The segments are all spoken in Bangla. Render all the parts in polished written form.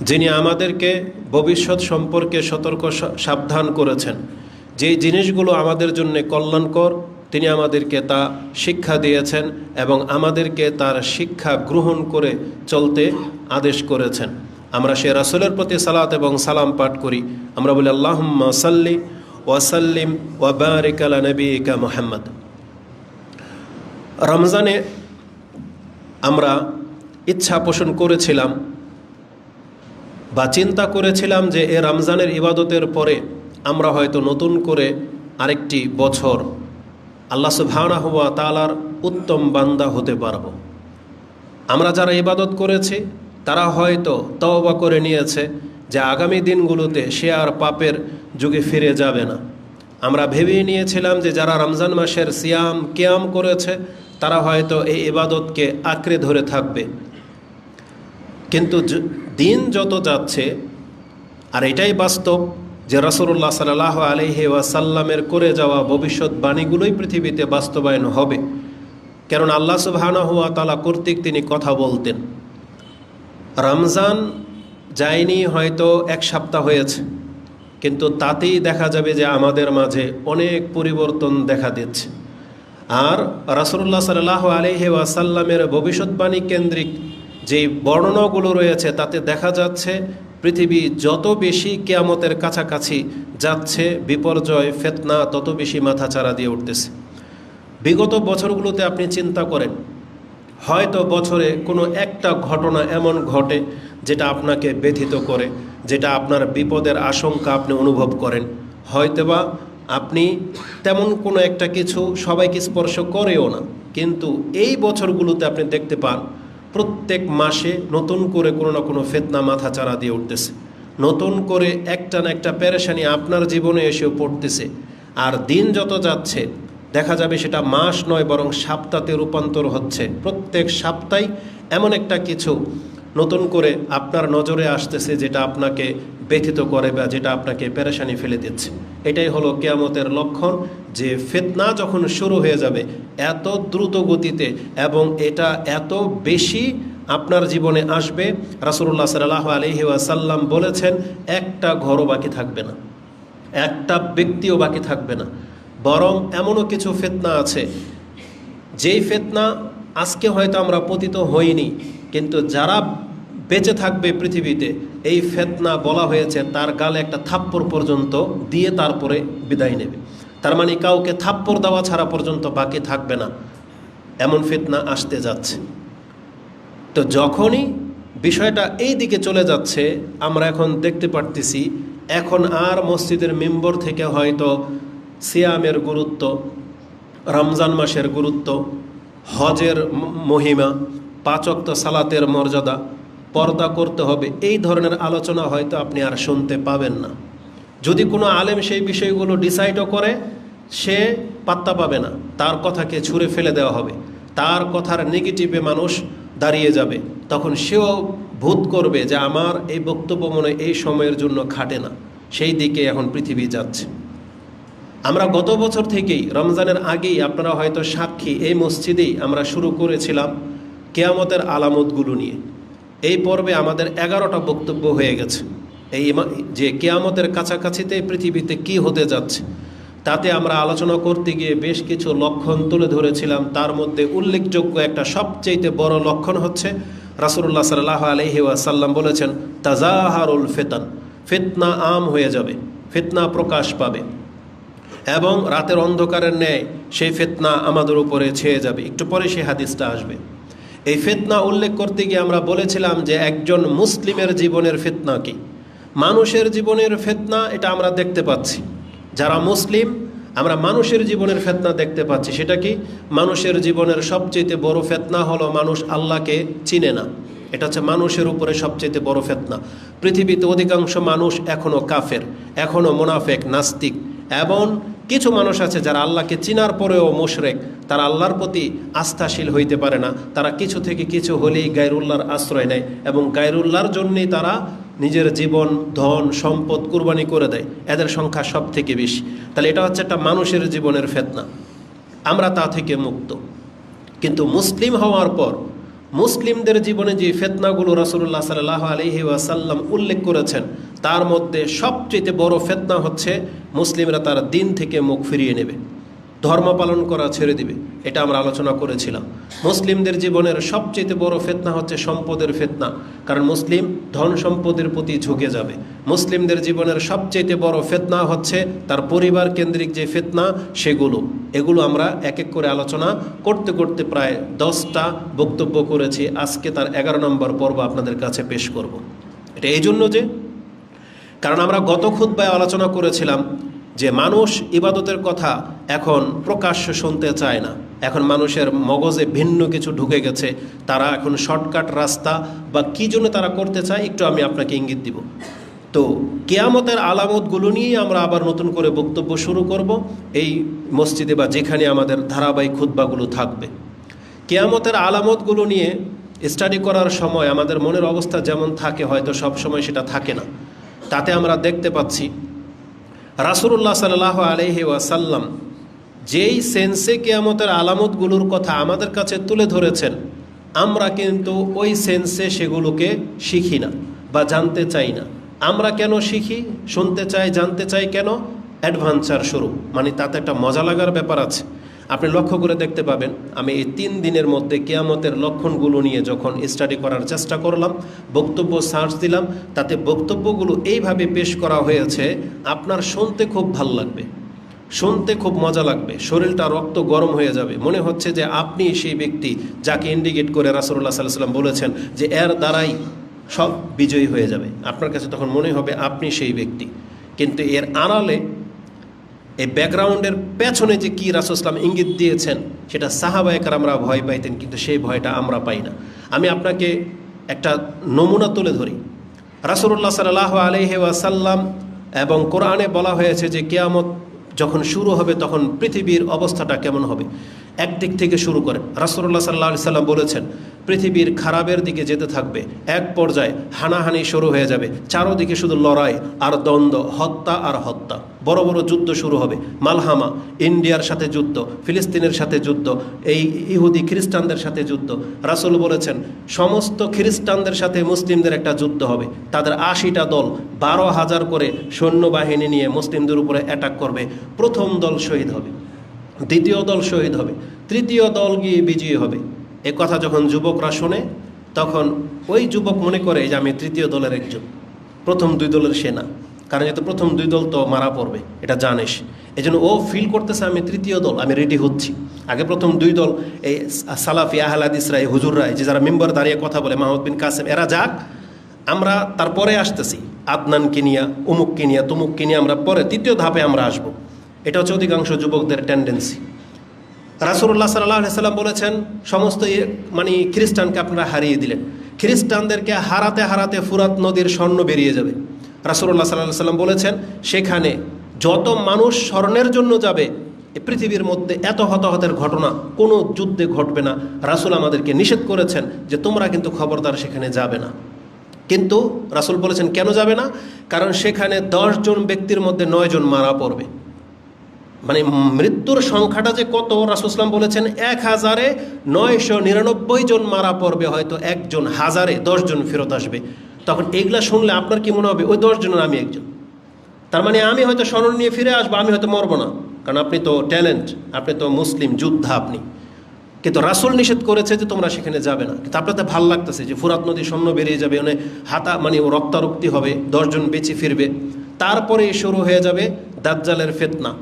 যিনি আমাদেরকে ভবিষ্যৎ সম্পর্কে সতর্ক সাবধান করেছেন, যেই জিনিসগুলো আমাদের জন্য কল্যাণকর তিনি আমাদেরকে তা শিক্ষা দিয়েছেন এবং আমাদেরকে তার শিক্ষা গ্রহণ করে চলতে আদেশ করেছেন। আমরা সে রাসূলের প্রতি সালাত এবং সালাম পাঠ করি। আমরা বলি আল্লাহুম্মা সাল্লি ওয়াসাল্লিম ওয়া বারিক আলা নবিয়িকা মুহাম্মদ। রমজানে আমরা ইচ্ছা পোষণ করেছিলাম বা চিন্তা করেছিলাম যে এ রমজানের ইবাদতের পরে আমরা হয়তো নতুন করে আরেকটি বছর আল্লাহ সুবহানাহু ওয়া তাআলার উত্তম বান্দা হতে পারব। আমরা যারা ইবাদত করেছি তারা হয়তো তওবা করে নিয়েছে যে আগামী দিনগুলোতে সে আর পাপের যুগে ফিরে যাবে না। আমরা ভেবে নিয়েছিলাম যে যারা রমজান মাসের সিয়াম কিয়াম করেছে তারা হয়তো এই ইবাদতকে আঁকড়ে ধরে থাকবে। কিন্তু দিন যত যাচ্ছে, আর এটাই বাস্তব যে রাসূলুল্লাহ সাল্লাল্লাহু আলাইহি ওয়াসাল্লামের করে যাওয়া ভবিষ্যৎবাণীগুলোই পৃথিবীতে বাস্তবায়ন হবে। কারণ আল্লাহ সুবহানাহু ওয়া তাআলা কর্তৃক তিনি কথা বলতেন। রমজান যায়নি হয়তো এক সপ্তাহ হয়েছে, কিন্তু তাতেই দেখা যাবে যে আমাদের মাঝে অনেক পরিবর্তন দেখা দিচ্ছে। আর রাসূলুল্লাহ সাল্লাল্লাহু আলাইহি ওয়াসাল্লামের ভবিষ্যৎবাণী কেন্দ্রিক যেই বর্ণনাগুলো রয়েছে তাতে দেখা যাচ্ছে পৃথিবী যত বেশি কিয়ামতের কাছাকাছি যাচ্ছে, বিপর্যয় ফিতনা তত বেশি মাথাচাড়া দিয়ে উঠতেছে। বিগত বছরগুলোতে আপনি চিন্তা করেন, হয়তো বছরে কোনো একটা ঘটনা এমন ঘটে যেটা আপনাকে ব্যথিত করে, যেটা আপনার বিপদের আশঙ্কা আপনি অনুভব করেন। হয়তোবা আপনি তেমন কোনো একটা কিছু সবাইকে স্পর্শ করেও না, কিন্তু এই বছরগুলোতে আপনি দেখতে পান প্রত্যেক মাসে নতুন করে কোনো না কোনো ফিতনা মাথাচাড়া দিয়ে উঠতেছে, নতুন করে একটা না একটা পেরেশানি আপনার জীবনে এসেও পড়তেছে। আর দিন যত যাচ্ছে দেখা যাবে সেটা মাস নয় বরং সপ্তাহে রূপান্তর হচ্ছে। প্রত্যেক সপ্তাহে এমন একটা কিছু নতুন করে আপনার নজরে আসতেছে যেটা আপনাকে ব্যথিত করে বা যেটা আপনাকে পেরেশানি ফেলে দিচ্ছে। এটাই হলো কিয়ামতের লক্ষণ, যে ফিতনা যখন শুরু হয়ে যাবে এত দ্রুত গতিতে এবং এটা এত বেশি আপনার জীবনে আসবে। রাসূলুল্লাহ সাল্লাল্লাহু আলাইহি ওয়াসাল্লাম বলেছেন একটা ঘরও বাকি থাকবে না, একটা ব্যক্তিও বাকি থাকবে না। বরং এমনও কিছু ফিতনা আছে যেই ফিতনা আজকে হয়তো আমরা পতিত হইনি, কিন্তু যারা বেঁচে থাকবে পৃথিবীতে এই ফিতনা বলা হয়েছে তার গালে একটা থাপ্পড় পর্যন্ত দিয়ে তারপরে বিদায় নেবে। তার মানে কাউকে থাপ্পড় দেওয়া ছাড়া পর্যন্ত বাকি থাকবে না, এমন ফিতনা আসতে যাচ্ছে। তো যখনই বিষয়টা এই দিকে চলে যাচ্ছে আমরা এখন দেখতে পারতেছি এখন আর মসজিদের মিম্বর থেকে হয়তো সিয়ামের গুরুত্ব, রমজান মাসের গুরুত্ব, হজের মহিমা, 5 ওয়াক্ত সালাতের মর্যাদা, পর্দা করতে হবে, এই ধরনের আলোচনা হয়তো আপনি আর শুনতে পাবেন না। যদি কোনো আলেম সেই বিষয়গুলো ডিসাইডও করে সে পাত্তা পাবে না, তার কথাকে ছুঁড়ে ফেলে দেওয়া হবে, তার কথার নেগেটিভে মানুষ দাঁড়িয়ে যাবে। তখন সেও বোধ করবে যে আমার এই বক্তব্য মনে এই সময়ের জন্য খাটে না। সেই দিকে এখন পৃথিবী যাচ্ছে। আমরা গত বছর থেকেই রমজানের আগেই আপনারা হয়তো সাক্ষী, এই মসজিদেই আমরা শুরু করেছিলাম কিয়ামতের আলামতগুলো নিয়ে। এই পর্বে আমাদের 11টা বক্তব্য হয়ে গেছে এই যে কিয়ামতের কাছাকাছিতে পৃথিবীতে কি হতে যাচ্ছে, তাতে আমরা আলোচনা করতে গিয়ে বেশ কিছু লক্ষণ তুলে ধরেছিলাম। তার মধ্যে উল্লেখযোগ্য একটা সবচেয়ে বড় লক্ষণ হচ্ছে রাসূলুল্লাহ সাল্লাল্লাহু আলাইহি ওয়াসাল্লাম বলেছেন তাজাহারুল ফিতান, ফিতনা আম হয়ে যাবে, ফিতনা প্রকাশ পাবে এবং রাতের অন্ধকারের ন্যায় সেই ফিতনা আমাদের উপরে ছেয়ে যাবে। একটু পরে সেই হাদিসটা আসবে। এই ফিতনা উল্লেখ করতে গিয়ে আমরা বলেছিলাম যে একজন মুসলিমের জীবনের ফিতনা কি, মানুষের জীবনের ফিতনা এটা আমরা দেখতে পাচ্ছি। যারা মুসলিম আমরা মানুষের জীবনের ফিতনা দেখতে পাচ্ছি। সেটা কি? মানুষের জীবনের সবচেয়ে বড় ফিতনা হলো মানুষ আল্লাহকে চিনে না। এটা হচ্ছে মানুষের উপরে সবচেয়ে বড় ফিতনা। পৃথিবীতে অধিকাংশ মানুষ এখনও কাফের, এখনও মুনাফিক, নাস্তিক, এবং কিছু মানুষ আছে যারা আল্লাহকে চিনার পরেও মুশরিক, তারা আল্লাহর প্রতি আস্থাশীল হইতে পারে না। তারা কিছু থেকে কিছু হলেই গায়রুল্লাহর আশ্রয় নেয় এবং গায়রুল্লাহর জন্যই তারা নিজের জীবন, ধন, সম্পদ কুরবানি করে দেয়। এদের সংখ্যা সব থেকে বেশি। তাহলে এটা হচ্ছে একটা মানুষের জীবনের ফিতনা, আমরা তা থেকে মুক্ত। কিন্তু মুসলিম হওয়ার পর মুসলিমদের জীবনে যে ফিতনাগুলো রাসূলুল্লাহ সাল্লাল্লাহু আলাইহি ওয়াসাল্লাম উল্লেখ করেছেন, তার মধ্যে সবচেয়ে বড় ফিতনা হচ্ছে মুসলিমরা তার দিন থেকে মুখ ফিরিয়ে নেবে, ধর্ম পালন করা ছেড়ে দিবে। এটা আমরা আলোচনা করেছিলাম। মুসলিমদের জীবনের সবচেয়ে বড় ফিতনা হচ্ছে সম্পদের ফিতনা, কারণ মুসলিম ধন সম্পদের প্রতি ঝুঁকে যাবে। মুসলিমদের জীবনের সবচেয়ে বড় ফিতনা হচ্ছে তার পরিবার কেন্দ্রিক যে ফিতনা, এগুলো আমরা এক এক করে আলোচনা করতে করতে প্রায় 10টা বক্তব্য করেছি। আজকে তার 11 নম্বর পর্ব আপনাদের কাছে পেশ করব। এটা এই জন্য যে কারণ আমরা গত খুতবায় আলোচনা করেছিলাম যে মানুষ ইবাদতের কথা এখন প্রকাশ্য শুনতে চায় না। এখন মানুষের মগজে ভিন্ন কিছু ঢুকে গেছে। তারা এখন শর্টকাট রাস্তা বা কী জন্য তারা করতে চায়, একটু আমি আপনাকে ইঙ্গিত দিব। তো কিয়ামতের আলামতগুলো নিয়েই আমরা আবার নতুন করে বক্তব্য শুরু করব এই মসজিদে বা যেখানে আমাদের ধারাবাহিক খুতবাগুলো থাকবে। কিয়ামতের আলামতগুলো নিয়ে স্টাডি করার সময় আমাদের মনের অবস্থা যেমন থাকে, হয়তো সব সময় সেটা থাকে না। তাতে আমরা দেখতে পাচ্ছি রাসূলুল্লাহ সাল্লাল্লাহু আলাইহি ওয়াসাল্লাম যেই সেন্সে কিয়ামতের আলামতগুলোর কথা আমাদের কাছে তুলে ধরেছেন, আমরা কিন্তু ওই সেন্সে সেগুলোকে শিখি না বা জানতে চাই না। আমরা কেন শিখি, শুনতে চাই, জানতে চাই কেন? অ্যাডভেঞ্চার শুরু, মানে তাতে একটা মজা লাগার ব্যাপার আছে। আপনি লক্ষ্য করে দেখতে পাবেন, আমি এই 3 দিনের মধ্যে কিয়ামতের লক্ষণগুলো নিয়ে যখন স্টাডি করার চেষ্টা করলাম, বক্তব্য সার্চ দিলাম, তাতে বক্তব্যগুলো এইভাবে পেশ করা হয়েছে, আপনার শুনতে খুব ভাল লাগবে, শুনতে খুব মজা লাগবে, শরীরটা রক্ত গরম হয়ে যাবে, মনে হচ্ছে যে আপনি সেই ব্যক্তি যাকে ইন্ডিকেট করে রাসূলুল্লাহ সাল্লাল্লাহু আলাইহি ওয়াসাল্লাম বলেছেন যে এর দ্বারাই সব বিজয়ী হয়ে যাবে। আপনার কাছে তখন মনে হবে আপনি সেই ব্যক্তি। কিন্তু এর আড়ালে, এই ব্যাকগ্রাউন্ডের পেছনে যে কী রাসূল সাল্লাল্লাহু আলাইহি ওয়াসাল্লাম ইঙ্গিত দিয়েছেন, সেটা সাহাবায়ে কেরামরা ভয় পাইতেন, কিন্তু সেই ভয়টা আমরা পাই না। আমি আপনাকে একটা নমুনা তুলে ধরি। রাসূলুল্লাহ সাল্লাল্লাহু আলাইহি ওয়াসাল্লাম এবং কোরআনে বলা হয়েছে যে কিয়ামত যখন শুরু হবে তখন পৃথিবীর অবস্থাটা কেমন হবে। একদিক থেকে শুরু করেন, রাসূলুল্লাহ সাল্লাল্লাহু আলাইহি ওয়াসাল্লাম বলেছেন পৃথিবীর খারাপের দিকে যেতে থাকবে, এক পর্যায়ে হানাহানি শুরু হয়ে যাবে, চারোদিকে শুধু লড়াই আর দ্বন্দ্ব, হত্যা আর হত্যা, বড় বড় যুদ্ধ শুরু হবে। মালহামা, ইন্ডিয়ার সাথে যুদ্ধ, ফিলিস্তিনের সাথে যুদ্ধ, এই ইহুদি খ্রিস্টানদের সাথে যুদ্ধ। রাসূল বলেছেন সমস্ত খ্রিস্টানদের সাথে মুসলিমদের একটা যুদ্ধ হবে। তাদের 80টা দল 12,000 করে সৈন্যবাহিনী নিয়ে মুসলিমদের উপরে অ্যাটাক করবে। প্রথম দল শহীদ হবে, দ্বিতীয় দল শহীদ হবে, তৃতীয় দল গিয়ে বিজয়ী হবে। এ কথা যখন যুবকরা শোনে, তখন ওই যুবক মনে করে যে আমি তৃতীয় দলের একজন, প্রথম 2 দলের সেনা। কারণ যেহেতু প্রথম 2 দল তো মারা পড়বে, এটা জানিস। এই জন্য ও ফিল করতেছে আমি তৃতীয় দল, আমি রেডি হচ্ছি। আগে প্রথম 2 দল, এই সালাফি আহলে হাদিসরা, এই হুজুররা, যে যারা মেম্বার দাঁড়িয়ে কথা বলে, মাহমুদ বিন কাসেম, এরা যাক, আমরা তারপরে আসতেছি। আদনানকে নিয়ে, অমুককে নিয়ে, তমুককে নিয়ে আমরা পরে 3য় ধাপে আমরা আসব। এটা হচ্ছে অধিকাংশ যুবকদের টেন্ডেন্সি। রাসূলুল্লাহ সাল্লাল্লাহু আলাইহি ওয়াসাল্লাম বলেছেন সমস্ত মানে খ্রিস্টানকে আপনারা হারিয়ে দিলেন, খ্রিস্টানদেরকে হারাতে হারাতে ফুরাত নদীর স্বর্ণ বেরিয়ে যাবে। রাসূলুল্লাহ সাল্লাল্লাহু আলাইহি ওয়াসাল্লাম বলেছেন সেখানে যত মানুষ স্বর্ণের জন্য যাবে, পৃথিবীর মধ্যে এত হতাহতের ঘটনা কোনো যুদ্ধে ঘটবে না। রাসূল আমাদেরকে নিষেধ করেছেন যে তোমরা কিন্তু খবরদার সেখানে যাবে না। কিন্তু রাসূল বলেছেন কেন যাবে না? কারণ সেখানে 10 জন ব্যক্তির মধ্যে 9 জন মারা পড়বে। মানে মৃত্যুর সংখ্যাটা যে কত, রাসূল সাল্লাল্লাহু আলাইহি ওয়াসাল্লাম বলেছেন 1999 জন মারা পড়বে, হয়তো একজন, 1000-এ 10 জন ফেরত আসবে। তখন এগুলা শুনলে আপনার কি মনে হবে? ওই 10 জনের আমি একজন। তার মানে আমি হয়তো স্মরণ নিয়ে ফিরে আসবো, আমি হয়তো মরবো না, কারণ আপনি তো ট্যালেন্ট, আপনি তো মুসলিম যোদ্ধা আপনি। কিন্তু রাসূল নিষেধ করেছে যে তোমরা সেখানে যাবে না। কিন্তু আপনাদের ভালো লাগতেছে যে ফুরাত নদী স্বর্ণ বেরিয়ে যাবে, মানে মানে রক্তারক্তি হবে, 10 জন বেঁচে ফিরবে। তারপরে শুরু হয়ে যাবে দাজ্জালের ফিতনা,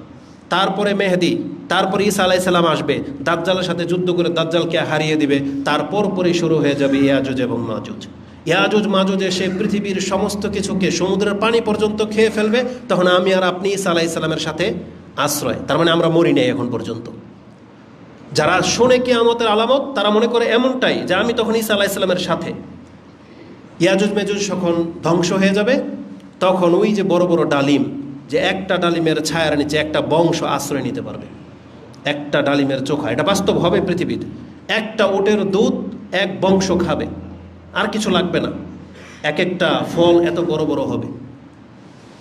তারপরে মেহেদি, তারপরে ঈসা আলাইহিস সালাম আসবে, দাজ্জালের সাথে যুদ্ধ করে দাজ্জালকে হারিয়ে দিবে। তারপর পরেই শুরু হয়ে যাবে ইয়াজুজ এবং মাজুজ। ইয়াজুজ মাজুজ এসে পৃথিবীর সমস্ত কিছুকে, সমুদ্রের পানি পর্যন্ত খেয়ে ফেলবে। তখন আমি আর আপনি ঈসা আলাইহিস সালামের সাথে আশ্রয়, তার মানে আমরা মরি নাই এখন পর্যন্ত। যারা শোনে কিয়ামতের আলামত, তারা মনে করে এমনটাই যে আমি তখন ঈসা আলাইহিস সালামের সাথে। ইয়াজুজ মাজুজ যখন ধ্বংস হয়ে যাবে, তখন ওই যে বড় বড় ডালিম, যে একটা ডালিমের ছায়ার নিচে একটা বংশ আশ্রয় নিতে পারবে, একটা ডালিমের চোখা, এটা বাস্তব হবে পৃথিবীতে। একটা ওটের দুধ এক বংশ খাবে, আর কিছু লাগবে না। এক একটা ফল এত বড় বড় হবে।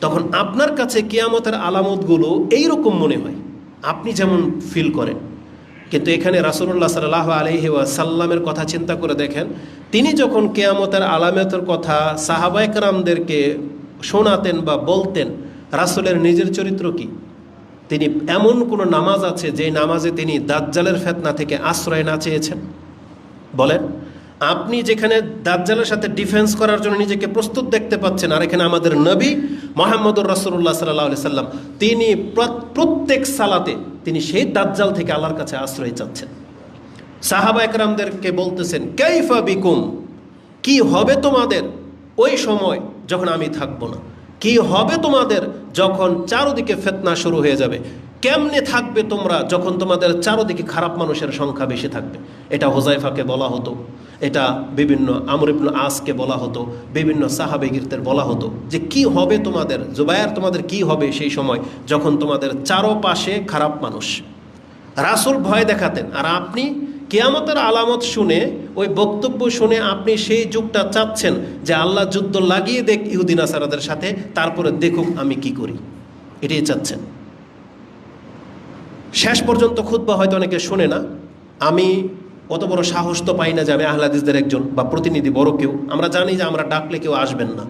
তখন আপনার কাছে কিয়ামতের আলামতগুলো এইরকম মনে হয়, আপনি যেমন ফিল করেন। কিন্তু এখানে রাসূলুল্লাহ সাল্লাল্লাহু আলাইহি ওয়াসাল্লামের কথা চিন্তা করে দেখেন, তিনি যখন কিয়ামতের আলামতের কথা সাহাবায়ে কেরামদেরকে শোনাতেন বা বলতেন, রাসূলের নিজের চরিত্র কি? তিনি এমন কোনো নামাজ আছে যে নামাজে তিনি দাজ্জালের ফিতনা থেকে আশ্রয় না চেয়েছেন? বলেন, আপনি যেখানে দাজ্জালের সাথে ডিফেন্স করার জন্য নিজেকে প্রস্তুত দেখতে পাচ্ছেন, আর এখানে আমাদের নবী মুহাম্মদুর রাসূলুল্লাহ সাল্লাল্লাহু আলাইহি সাল্লাম তিনি প্রত্যেক সালাতে তিনি সেই দাজ্জাল থেকে আল্লাহর কাছে আশ্রয় চাচ্ছেন। সাহাবা একরামদেরকে বলতেছেন, কাইফা বিকুম, কি হবে তোমাদের ওই সময় যখন আমি থাকবো না? কি হবে তোমাদের যখন চারদিকে ফিতনা শুরু হয়ে যাবে? কেমনে থাকবে তোমরা যখন তোমাদের চারদিকে খারাপ মানুষের সংখ্যা বেশি থাকবে? এটা হুযায়ফাকে বলা হতো, এটা বিভিন্ন আমর ইবনে আসকে বলা হতো, বিভিন্ন সাহাবেগীরদের বলা হতো যে কি হবে তোমাদের, জুবায়ের তোমাদের কি হবে সেই সময় যখন তোমাদের চারপাশে খারাপ মানুষ। রাসূল ভয় দেখাতেন, আর আপনি কিয়ামতের আলামত শুনে, ওই বক্তব্য শুনে আপনি সেই যুগটা চাচ্ছেন যে আল্লাহ যুদ্ধ লাগিয়ে দেখ ইহুদি নাসারাদের সাথে, তারপরে দেখুক আমি কি করি, এটাই চাচ্ছেন। শেষ পর্যন্ত খুতবা হয়তো অনেকে শোনে না। আমি অত বড় সাহস তো পাই না যে আমি আহলে হাদিসদের একজন বা প্রতিনিধি বড় কেউ। আমরা জানি যে আমরা ডাকলে কেউ আসবেন না,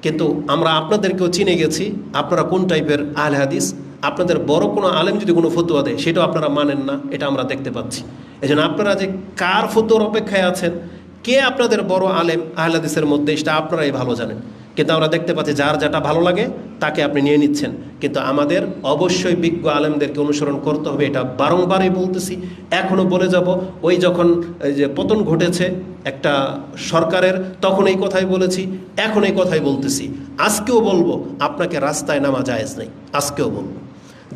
কিন্তু আমরা আপনাদেরকেও চিনে গেছি আপনারা কোন টাইপের আহলে হাদিস। আপনাদের বড় কোনো আলেম যদি কোনো ফতোয়া দেয় সেটাও আপনারা মানেন না, এটা আমরা দেখতে পাচ্ছি। এই জন্য আপনারা যে কার ফতোয়ার অপেক্ষায় আছেন, কে আপনাদের বড় আলেম আহলে হাদিসের মধ্যে, সেটা আপনারাই ভালো জানেন। কিন্তু আমরা দেখতে পাচ্ছি যার যেটা ভালো লাগে তাকে আপনি নিয়ে নিচ্ছেন। কিন্তু আমাদের অবশ্যই বিজ্ঞ আলেমদেরকে অনুসরণ করতে হবে, এটা বারংবারই বলতেছি, এখনও বলে যাব। ওই যখন এই যে পতন ঘটেছে একটা সরকারের, তখন এই কথাই বলেছি, এখন এই কথাই বলতেছি, আজকেও বলবো, আপনাকে রাস্তায় নামা জায়েজ নেই, আজকেও বলবো।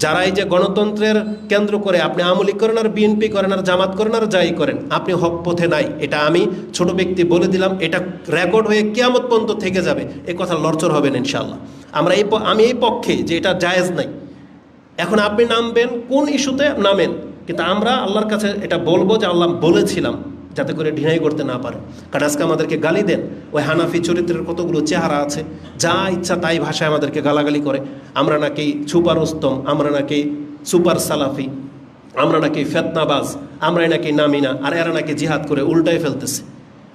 যারা এই যে গণতন্ত্রের কেন্দ্র করে আপনি আওয়ামী লীগ করেন আর বিএনপি করেন আর জামাত করেন আর যাই করেন, আপনি হক পথে নাই, এটা আমি ছোট ব্যক্তি বলে দিলাম। এটা রেকর্ড হয়ে কিয়ামত পর্যন্ত থেকে যাবে, এ কথা লড়চড় হবে না ইনশাআল্লাহ। আমি এই পক্ষে যে এটা জায়েজ নাই। এখন আপনি নামবেন কোন ইস্যুতে নামেন, কিন্তু আমরা আল্লাহর কাছে এটা বলবো যে আল্লাহ বলেছিলাম, যাতে করে ঢিনাই করতে না পারে। কারণ আজকে আমাদেরকে গালি দেন, ওই হানাফি চরিত্রের কতগুলো চেহারা আছে, যা ইচ্ছা তাই ভাষায় আমাদেরকে গালাগালি করে। আমরা নাকি সুপার উস্তম, আমরা নাকি সুপার সালাফি, আমরা নাকি ফেতনাবাজ, আমরাই নাকি নামি না, আর এরা নাকি জিহাদ করে উল্টাই ফেলতেছে।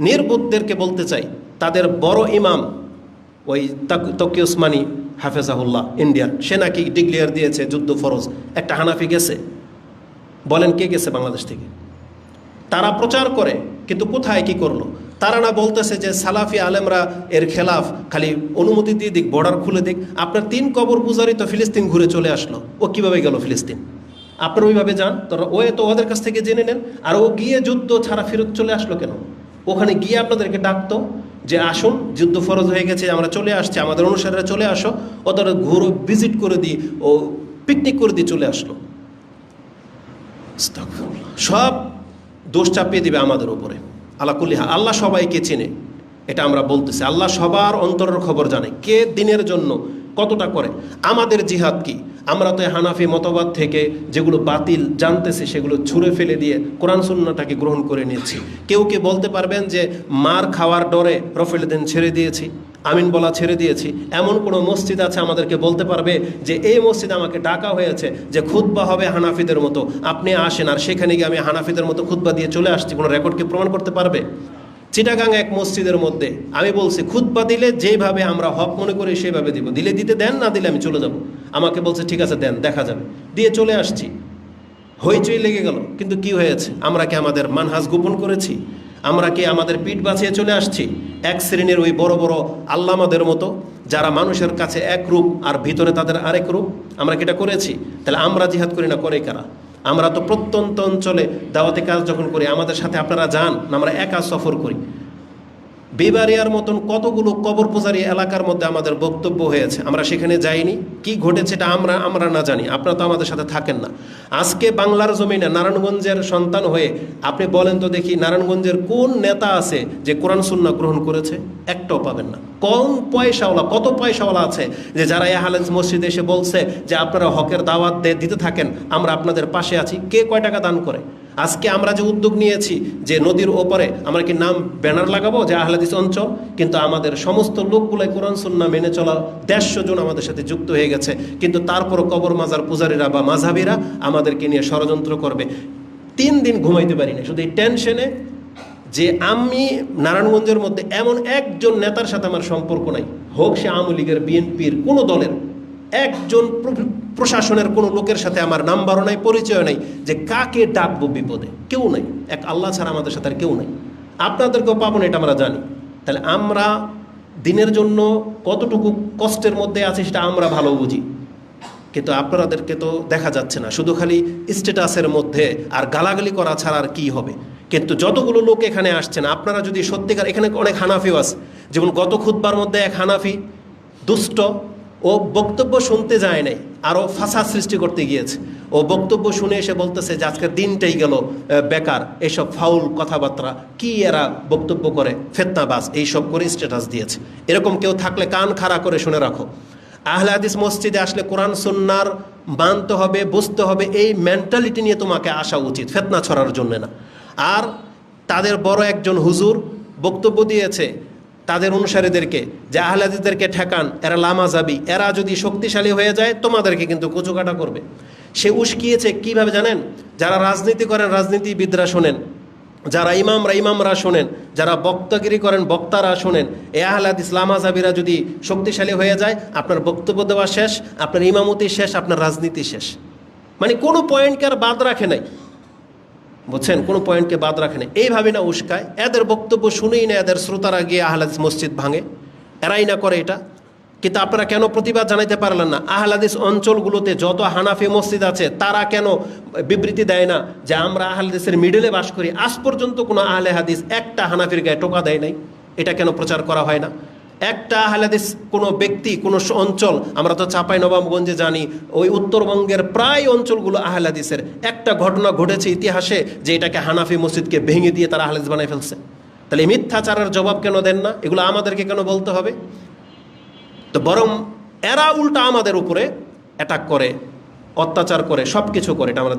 নির্বুদ্ধদেরকে বলতে চাই, তাদের বড় ইমাম ওই তকি ওসমানী হাফেজাহুল্লাহ ইন্ডিয়ার, সে নাকি ডিক্লেয়ার দিয়েছে যুদ্ধ ফরজ। একটা হানাফি গেছে? বলেন কে গেছে বাংলাদেশ থেকে? তারা প্রচার করে, কিন্তু কোথায় কি করলো? তারা না বলতেছে যে সালাফি আলেমরা এর খেলাফ, খালি অনুমতি দিয়ে দিক, বর্ডার খুলে দিক। আপনার 3 কবর পূজারি তো ফিলিস্তিন ঘুরে চলে আসলো, ও কিভাবে গেল ফিলিস্তিন? আপনারা ওইভাবে যান, তোরা তো ওদের কাছ থেকে জেনে নেন। আর ও গিয়ে যুদ্ধ ছাড়া ফেরত চলে আসলো কেন? ওখানে গিয়ে আপনাদেরকে ডাকতো যে আসুন, যুদ্ধ ফরজ হয়ে গেছে, আমরা চলে আসছি, আমাদের অনুসারীরা চলে আসো। ও তারা ঘুরো ভিজিট করে দিয়ে, ও পিকনিক করে দিয়ে চলে আসলো। সব দোষ চাপিয়ে দিবে আমাদের উপরে। আল্লাহ সবাইকে চেনে, এটা আমরা বলতেছি। আল্লাহ সবার অন্তরের খবর জানে, কে দিনের জন্য কতটা করে। আমাদের জিহাদ কি? আমরা তো হানাফি মতবাদ থেকে যেগুলো বাতিল জানতেছি সেগুলো ছুঁড়ে ফেলে দিয়ে কোরআন সুন্নাহটাকে গ্রহণ করে নিয়েছি। কেউ কি বলতে পারবেন যে মার খাওয়ার ডরে রফিল দিন ছেড়ে দিয়েছি, আমিন বলা ছেড়ে দিয়েছি? এমন কোনো মসজিদ আছে আমাদেরকে বলতে পারবে যে এই মসজিদে আমাকে ডাকা হয়েছে যে খুতবা হবে হানাফিদের মতো, আপনি আসেন, আর সেখানে গিয়ে আমি হানাফিদের মতো খুতবা দিয়ে চলে আসছি? কোনো রেকর্ডকে প্রমাণ করতে পারবে? চিটাগাং এক মসজিদের মধ্যে আমি বলছি খুতবা দিলে যেভাবে আমরা হক মনে করি সেভাবে দিব, দিলে দিতে দেন, না দিলে আমি চলে যাব। আমাকে বলছে ঠিক আছে দেন, দেখা যাবে, দিয়ে চলে আসছি। হইচই লেগে গেল, কিন্তু কি হয়েছে? আমরা কি আমাদের মানহাজ গোপন করেছি? আমরা কি আমাদের পিঠ বাঁচিয়ে চলে আসছি? এক শ্রেণীর ওই বড় বড় আল্লামাদের মতো, যারা মানুষের কাছে এক রূপ আর ভিতরে তাদের আরেক রূপ, আমরা কি এটা করেছি? তাহলে আমরা জিহাদ করি না, করে কারা? আমরা তো প্রত্যন্ত অঞ্চলে দাওয়াতি কাজ যখন করি, আমাদের সাথে আপনারা যান না, আমরা একা সফর করি। বেবারিয়ার মতন কতগুলো কবর পূজারি এলাকার মধ্যে আমাদের বক্তব্য হয়েছে, আমরা সেখানে যাইনি? কি ঘটেছে এটা আমরা না জানি, আপনারা তো আমাদের সাথে থাকেন না। আজকে বাংলার জমিনে নারায়ণগঞ্জের সন্তান হয়ে আপনি বলেন তো দেখি, নারায়ণগঞ্জের কোন নেতা আছে যে কোরআন সুন্নাহ গ্রহণ করেছে? একটাও পাবেন না। কম পয়সাওয়ালা, কত পয়সাওয়ালা আছে যে যারা আহলে হাদিস মসজিদে এসে বলছে যে আপনারা হকের দাওয়াত দিতে থাকেন, আমরা আপনাদের পাশে আছি। কে কয় টাকা দান করে? আজকে আমরা যে উদ্যোগ নিয়েছি যে নদীর ওপারে আমরা কি নাম ব্যানার লাগাবো যে আহলে হাদিস অঞ্চল, কিন্তু আমাদের সমস্ত লোকগুলাই কোরআন সুন্নাহ মেনে চলা 150 জন আমাদের সাথে যুক্ত হয়ে গেছে। কিন্তু তারপরও কবর মাজার পূজারীরা বা মাঝহাবিরা আমাদেরকে নিয়ে ষড়যন্ত্র করবে। 3 দিন ঘুমাইতে পারি না, শুধু এই টেনশনে যে আমি নারায়ণগঞ্জের মধ্যে এমন একজন নেতার সাথে আমার সম্পর্ক নাই, হোক সে আওয়ামী লীগের, বিএনপির, কোনো দলের, একজন প্রশাসনের কোনো লোকের সাথে আমার নাম্বারও নাই, পরিচয় নাই, যে কাকে ডাকবো বিপদে, কেউ নাই, এক আল্লাহ ছাড়া আমাদের সাথে আর কেউ নাই। আপনাদেরকেও পাবো না, এটা আমরা জানি। তাহলে আমরা দিনের জন্য কতটুকু কষ্টের মধ্যে আছি সেটা আমরা ভালো বুঝি, কিন্তু আপনাদেরকে তো দেখা যাচ্ছে না, শুধু খালি স্ট্যাটাসের মধ্যে আর গালাগালি করা ছাড়া আর কী হবে। কিন্তু যতগুলো লোক এখানে আসছেন, আপনারা যদি সত্যিকার, এখানে অনেক হানাফিও আছে, যেমন গত খুতবার মধ্যে এক হানাফি দুষ্ট, ও বক্তব্য শুনতে যায় নাই, আরও ফাসাদ সৃষ্টি করতে গিয়েছে। ও বক্তব্য শুনে এসে বলতেছে যে আজকের দিনটাই গেল বেকার, এসব ফাউল কথাবার্তা, কি এরা বক্তব্য করে, ফেতনাবাজ, এইসব করে স্ট্যাটাস দিয়েছে। এরকম কেউ থাকলে কান খাড়া করে শুনে রাখো। আহলে হাদিস মসজিদে আসলে কোরআন সুন্নাহর মানতে হবে, বুঝতে হবে, এই মেন্টালিটি নিয়ে তোমাকে আসা উচিত, ফেতনা ছড়ার জন্য না। আর তাদের বড় একজন হুজুর বক্তব্য দিয়েছে তাদের অনুসারীদেরকে, যে আহলে হাদিসদেরকে ঠেকান, এরা লামাজাবি, এরা যদি শক্তিশালী হয়ে যায় তোমাদেরকে কিন্তু কুচুকাটা করবে। সে উস্কিয়েছে কিভাবে জানেন? যারা রাজনীতি করেন রাজনীতিবিদরা শোনেন, যারা ইমামরা শোনেন, যারা বক্তাগিরি করেন বক্তারা শোনেন, এ আহলে হাদিস লামাজাবিরা যদি শক্তিশালী হয়ে যায়, আপনার বক্তব্য দেওয়া শেষ, আপনার ইমামতি শেষ, আপনার রাজনীতি শেষ। মানে কোনো পয়েন্টকে আর বাদ রাখে নাই, বুঝছেন, কোনো পয়েন্টকে বাদ রাখে নাই। এইভাবে না উস্কায়, এদের বক্তব্য শুনেই না এদের শ্রোতারা গিয়ে আহলে হাদিস মসজিদ ভাঙে, এরাই না করে এটা। কিন্তু আপনারা কেন প্রতিবাদ জানাইতে পারলেন না? আহলে হাদিস অঞ্চলগুলোতে যত হানাফি মসজিদ আছে তারা কেন বিবৃতি দেয় না যে আমরা আহলে হাদিসের মিডলে বাস করি? আজ পর্যন্ত কোনো আহলে হাদিস একটা হানাফির গায়ে টোকা দেয় নাই, এটা কেন প্রচার করা হয় না? একটা আহলে হাদিস কোনো ব্যক্তি, কোনো অঞ্চল, আমরা তো চাঁপাইনবাবগঞ্জে জানি, ওই উত্তরবঙ্গের প্রায় অঞ্চলগুলো আহলে হাদিসের, একটা ঘটনা ঘটেছে ইতিহাসে যে এটাকে হানাফি মসজিদকে ভেঙে দিয়ে তারা আহলে হাদিস বানায় ফেলছে। তাহলে এই মিথ্যাচারের জবাব কেন দেন না? এগুলো আমাদেরকে কেন বলতে হবে? তো বরং এরা উল্টা আমাদের উপরে অ্যাটাক করে, অত্যাচার করে, সব কিছু করে, এটা আমরা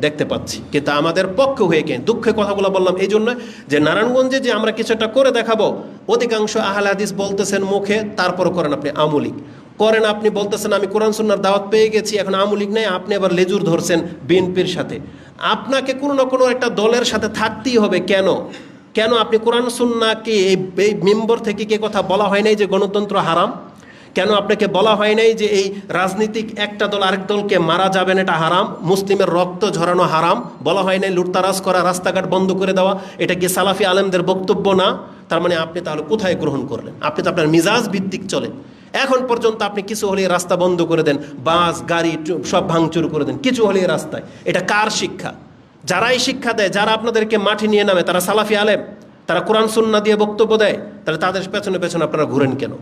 দেখতে পাচ্ছি। কিন্তু আমাদের পক্ষে হয়ে কেন? দুঃখের কথাগুলো বললাম এই জন্য যে নারায়ণগঞ্জে যে আমরা কিছু একটা করে দেখাবো, অধিকাংশ আহলে হাদিস বলতেছেন মুখে, তারপর করেন আপনি আমলিক করেন, আপনি বলতেছেন আমি কোরআন সুন্নাহর দাওয়াত পেয়ে গেছি, এখন আমলিক নেই, আপনি আবার লেজুর ধরছেন বিএনপির সাথে। আপনাকে কোনো না কোনো একটা দলের সাথে থাকতেই হবে। কেন কেন আপনি কোরআন সুন্নাহকে এই মিম্বর থেকে কে কথা বলা হয় নাই যে গণতন্ত্র হারাম? কেন আপনাকে বলা হয় নাই যে এই রাজনীতিক একটা দল আরেক দলকে মারা যাবেন, এটা হারাম, মুসলিমের রক্ত ঝরানো হারাম? বলা হয় নাই লুটতারাজ করা, রাস্তাঘাট বন্ধ করে দেওয়া, এটা কি সালাফি আলেমদের বক্তব্য না? তার মানে আপনি তাহলে কোথায় গ্রহণ করলেন? আপনি তো আপনার মিজাজ ভিত্তিক চলেন। এখন পর্যন্ত আপনি কিছু হলে রাস্তা বন্ধ করে দেন, বাস গাড়ি সব ভাঙচুর করে দেন, কিছু হলে রাস্তায়। এটা কার শিক্ষা? যারাই শিক্ষা দেয়, যারা আপনাদেরকে মাঠে নিয়ে নামে, তারা সালাফি আলেম, তারা কোরআন সুন্নাহ দিয়ে বক্তব্য দেয়, তাহলে তাদের পেছনে পেছনে আপনারা ঘুরেন কেন?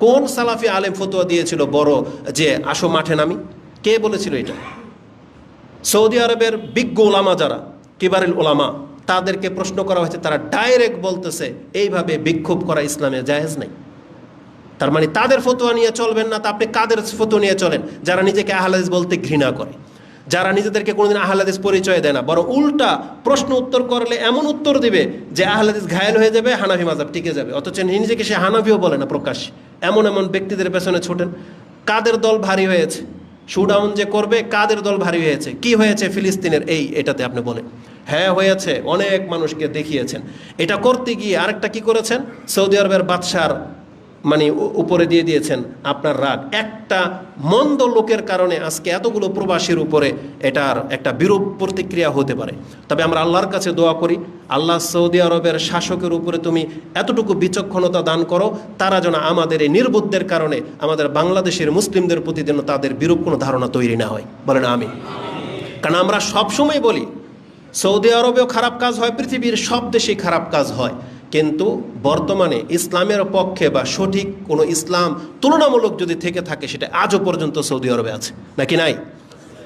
কোন সালাফি আলেম ফতোয়া দিয়েছিল বড় যে আসো মাঠে নামি? কে বলেছিল এটা? সৌদি আরবের বিজ্ঞ ওলামা যারা কিবারুল ওলামা, তাদেরকে প্রশ্ন করা হয়েছে, তারা ডাইরেক্ট বলতেছে এইভাবে বিক্ষোভ করা ইসলামে জায়েজ নেই। তার মানে তাদের ফতোয়া নিয়ে চলবেন না, তা আপনি কাদের ফতোয়া নিয়ে চলেন? যারা নিজেকে আহলে হাদিস বলতে ঘৃণা করে, যারা নিজেদেরকে কোনোদিন আহলে হাদিস পরিচয় দেয় না, বরং উল্টা প্রশ্ন উত্তর করলে এমন উত্তর দিবে যে আহলে হাদিস ঘায়েল হয়ে যাবে, হানাফি মাযহাব টিকে যাবে, অথচ নিজেকে সে হানাফিও বলে না প্রকাশ্যে। এমন এমন ব্যক্তিদের পেছনে ছোটেন। কাদের দল ভারী হয়েছে? শুডাউন যে করবে, কাদের দল ভারী হয়েছে? কি হয়েছে ফিলিস্তিনের এটাতে আপনি বলেন? হ্যাঁ হয়েছে, অনেক মানুষকে দেখিয়েছেন। এটা করতে গিয়ে আরেকটা কি করেছেন? সৌদি আরবের বাদশার মানে উপরে দিয়ে দিয়েছেন আপনার রাগ। একটা মন্দ লোকের কারণে আজকে এতগুলো প্রবাসীর উপরে এটার একটা বিরূপ প্রতিক্রিয়া হতে পারে। তবে আমরা আল্লাহর কাছে দোয়া করি, আল্লাহ সৌদি আরবের শাসকের উপরে তুমি এতটুকু বিচক্ষণতা দান করো, তারা যেন আমাদের এই নির্বুদ্ধের কারণে আমাদের বাংলাদেশের মুসলিমদের প্রতি যেন তাদের বিরূপ কোনো ধারণা তৈরি না হয়। বলেন আমিন। কারণ আমরা সবসময় বলি সৌদি আরবেও খারাপ কাজ হয়, পৃথিবীর সব দেশেই খারাপ কাজ হয়, কিন্তু বর্তমানে ইসলামের পক্ষে বা সঠিক কোনো ইসলাম তুলনামূলক যদি থেকে থাকে সেটা আজও পর্যন্ত সৌদি আরবে আছে, নাকি নাই?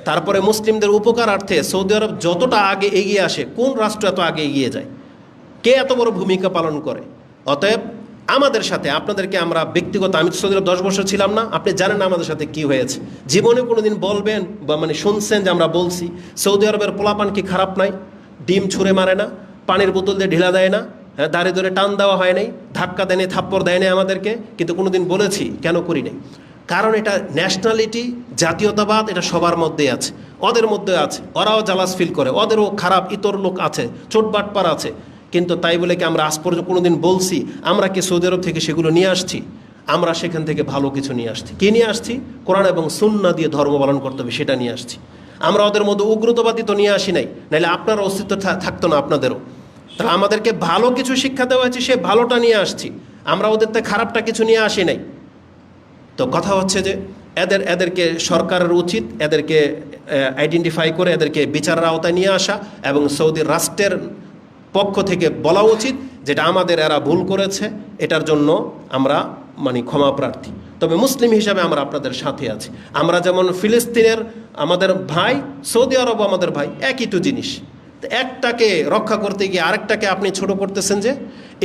তারপরে মুসলিমদের উপকারার্থে সৌদি আরব যতটা আগে এগিয়ে আসে, কোন রাষ্ট্র এত আগে এগিয়ে যায়? কে এত বড় ভূমিকা পালন করে? অতএব আমাদের সাথে আপনাদেরকে আমরা ব্যক্তিগত, আমি তো সৌদি আরব 10 বছর ছিলাম না, আপনি জানেন না আমাদের সাথে কি হয়েছে। জীবনে কোনো দিন বলবেন বা মানে শুনছেন যে আমরা বলছি সৌদি আরবের পোলাপান কি খারাপ নাই? ডিম ছুঁড়ে মারে না, পানির বোতল দিয়ে ঢিলা দেয় না, দাঁড়িয়ে ধরে টান দেওয়া হয় নাই, ধাক্কা দেয়নি, থাপ্পড় দেয় নাই আমাদেরকে, কিন্তু কোনোদিন বলেছি? কেন করি নাই? কারণ এটা ন্যাশনালিটি, জাতীয়তাবাদ, এটা সবার মধ্যে আছে, ওদের মধ্যে আছে, ওরাও জালাস ফিল করে, ওদেরও খারাপ ইতর লোক আছে, চোটবাটপার আছে। কিন্তু তাই বলে কি আমরা আজ পর্যন্ত কোনোদিন বলছি আমরা কি সৌদি আরব থেকে সেগুলো নিয়ে আসছি? আমরা সেখান থেকে ভালো কিছু নিয়ে আসছি। কি নিয়ে আসছি? কোরআন এবং সুন্নাহ দিয়ে ধর্ম পালন করতে হবে, সেটা নিয়ে আসছি। আমরা ওদের মধ্যে উগ্রতাবাদী তো নিয়ে আসি নাই, নাহলে আপনার অস্তিত্ব থাকতো না, আপনাদেরও। তাহলে আমাদেরকে ভালো কিছু শিক্ষা দেওয়া হয়েছে, সে ভালোটা নিয়ে আসছি, আমরা ওদের থেকে খারাপটা কিছু নিয়ে আসি নাই। তো কথা হচ্ছে যে এদেরকে সরকারের উচিত এদেরকে আইডেন্টিফাই করে এদেরকে বিচারের আওতায় নিয়ে আসা, এবং সৌদি রাষ্ট্রের পক্ষ থেকে বলা উচিত যেটা আমাদের এরা ভুল করেছে, এটার জন্য আমরা ক্ষমা প্রার্থী। তবে মুসলিম হিসাবে আমরা আপনাদের সাথে আছি। আমরা যেমন ফিলিস্তিনের আমাদের ভাই, সৌদি আরবও আমাদের ভাই, একই তো জিনিস। একটাকে রক্ষা করতে গিয়ে আরেকটাকে আপনি ছোট করতেছেন। যে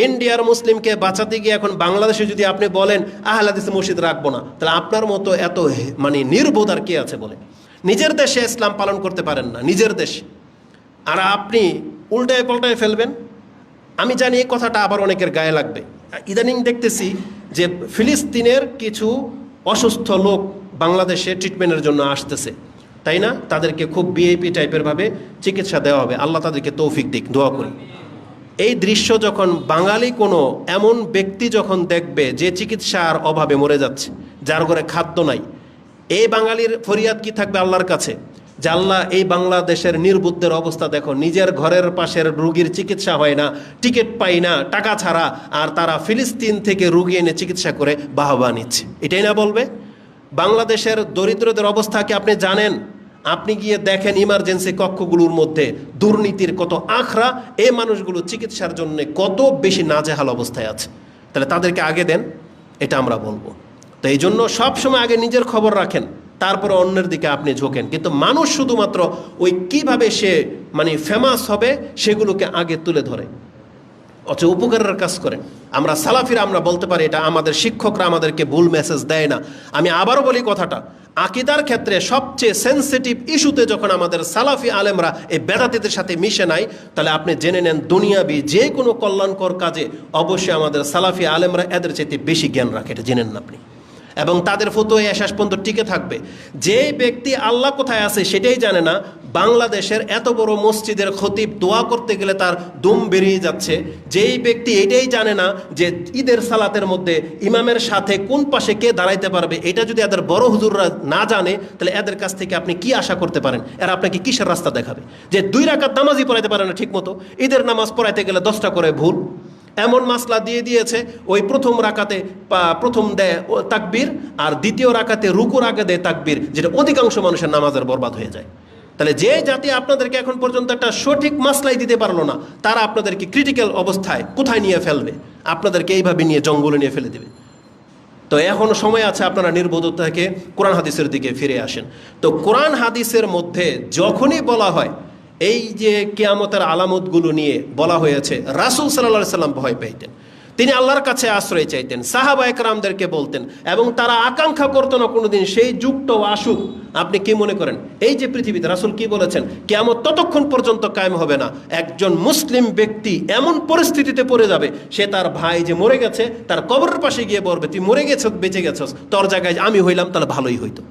ইন্ডিয়ার মুসলিমকে বাঁচাতে গিয়ে এখন বাংলাদেশে যদি আপনি বলেন আহলে হাদিস মসজিদ রাখবো না, তাহলে আপনার মতো এত নির্বোধ আর কে আছে বলে? নিজের দেশে ইসলাম পালন করতে পারেন না, নিজের দেশে, আর আপনি উল্টায় পাল্টায় ফেলবেন। আমি জানি এই কথাটা আবার অনেকের গায়ে লাগবে। ইদানিং দেখতেছি যে ফিলিস্তিনের কিছু অসুস্থ লোক বাংলাদেশে ট্রিটমেন্টের জন্য আসতেছে, তাই না? তাদেরকে খুব ভিআইপি টাইপের ভাবে চিকিৎসা দেওয়া হবে, আল্লাহ তাদেরকে তৌফিক দিক, দোয়া করি। এই দৃশ্য যখন বাঙালি কোনো এমন ব্যক্তি যখন দেখবে যে চিকিৎসার অভাবে মরে যাচ্ছে, যার ঘরে খাদ্য নাই, এই বাঙালির ফরিয়াদ কি থাকবে আল্লাহর কাছে? যে আল্লাহ, এই বাংলাদেশের নির্বুদ্ধের অবস্থা দেখো, নিজের ঘরের পাশের রুগীর চিকিৎসা হয় না, টিকিট পাই না টাকা ছাড়া, আর তারা ফিলিস্তিন থেকে রুগী এনে চিকিৎসা করে বাহবা নিচ্ছে, এটাই না বলবে? বাংলাদেশের দরিদ্রদের অবস্থা কি আপনি জানেন? আপনি গিয়ে দেখেন ইমার্জেন্সি কক্ষগুলোর মধ্যে দুর্নীতির কত আখড়া, এই মানুষগুলো চিকিৎসার জন্য কত বেশি নাজেহাল অবস্থায় আছে। তাহলে তাদেরকে আগে দেন, এটা আমরা বলবো। তো এই জন্য সবসময় আগে নিজের খবর রাখেন, তারপরে অন্যের দিকে আপনি ঝোঁকেন। কিন্তু মানুষ শুধুমাত্র ওই কিভাবে সে ফেমাস হবে সেগুলোকে আগে তুলে ধরে, অথচ উপকারের কাজ করেন। আমরা সালাফিরা আমরা বলতে পারি, এটা আমাদের শিক্ষকরা আমাদেরকে ভুল মেসেজ দেয় না। আমি আবারও বলি কথাটা, আকিদার ক্ষেত্রে সবচেয়ে সেন্সিটিভ ইস্যুতে যখন আমাদের সালাফি আলেমরা এই বেদাতীদের সাথে মিশে নাই, তাহলে আপনি জেনে নেন দুনিয়াবি যে কোনো কল্যাণকর কাজে অবশ্যই আমাদের সালাফি আলেমরা এদের চাইতে বেশি জ্ঞান রাখে, এটা জেনেন না আপনি। এবং তাদের ফতোয়া শেষ পর্যন্ত টিকে থাকবে। যে ব্যক্তি আল্লাহ কোথায় আছে সেটাই জানে না, বাংলাদেশের এত বড় মসজিদের খতিব দোয়া করতে গেলে তার দুম বেরিয়ে যাচ্ছে। যেই ব্যক্তি এটাই জানে না যে ঈদের সালাতের মধ্যে ইমামের সাথে কোন পাশে কে দাঁড়াইতে পারবে, এটা যদি এদের বড় হুজুররা না জানে, তাহলে এদের কাছ থেকে আপনি কি আশা করতে পারেন? এরা আপনাকে কিসের রাস্তা দেখাবে? যে 2 রাকাত নামাজই পড়াইতে পারে না ঠিক মতো, ঈদের নামাজ পড়াইতে গেলে 10টা করে ভুল, এমন মাসলা দিয়ে দিয়েছে। ওই প্রথম রাকাতে প্রথম দেয় তাকবীর, আর দ্বিতীয় রাকাতে রুকুর আগে দেয় তাকবীর, যেটা অধিকাংশ মানুষের নামাজের বরবাদ হয়ে যায়। তাহলে যে জাতি আপনাদেরকে এখন পর্যন্ত একটা সঠিক মাসলাই দিতে পারলো না, তারা আপনাদেরকে ক্রিটিক্যাল অবস্থায় কোথায় নিয়ে ফেলবে? আপনাদেরকে এইভাবে নিয়ে জঙ্গলে নিয়ে ফেলে দেবে। তো এখনও সময় আছে, আপনারা নির্বোধতা থেকে কোরআন হাদিসের দিকে ফিরে আসেন। তো কোরআন হাদিসের মধ্যে যখনই বলা হয় এই যে কিয়ামতের আলামতগুলো নিয়ে বলা হয়েছে, রাসূল সাল্লাল্লাহু আলাইহি সাল্লাম ভয় পেতেন, তিনি আল্লাহর কাছে আশ্রয় চাইতেন, সাহাবা একরামদেরকে বলতেন, এবং তারা আকাঙ্ক্ষা করতো না কোনোদিন সেই যুগটাও আসুক। আপনি কি মনে করেন এই যে পৃথিবীতে রাসূল কি বলেছেন, কিয়ামত ততক্ষণ পর্যন্ত কায়েম হবে না, একজন মুসলিম ব্যক্তি এমন পরিস্থিতিতে পড়ে যাবে, সে তার ভাই যে মরে গেছে তার কবরের পাশে গিয়ে বলবে, তুই মরে গেছ বেঁচে গেছস, তোর জায়গায় আমি হইলাম তাহলে ভালোই হইতো।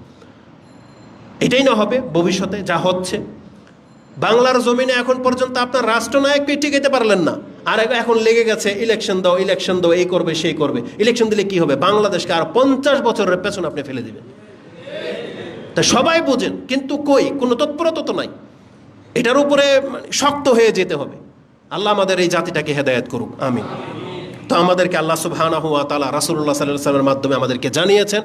এটাই না হবে ভবিষ্যতে যা হচ্ছে। বাংলার জমিনে এখন পর্যন্ত আপনার রাষ্ট্রনায়ককে টিকাইতে পারলেন না, আর এখন লেগে গেছে ইলেকশন দাও, ইলেকশন দাও, এই করবে সেই করবে। ইলেকশন দিলে কি হবে? বাংলাদেশকে আর 50 বছরের পেছনে আপনি ফেলে দিবেন। তা সবাই বোঝেন, কিন্তু কই কোনো তৎপরতা তো নাই। এটার উপরে শক্ত হয়ে যেতে হবে। আল্লাহ আমাদের এই জাতিটাকে হেদায়েত করুক, আমিন। তো আমাদেরকে আল্লাহ সুবহানাহু ওয়া তাআলা রাসূলুল্লাহ সাল্লাল্লাহু আলাইহি ওয়াসাল্লামের মাধ্যমে আমাদেরকে জানিয়েছেন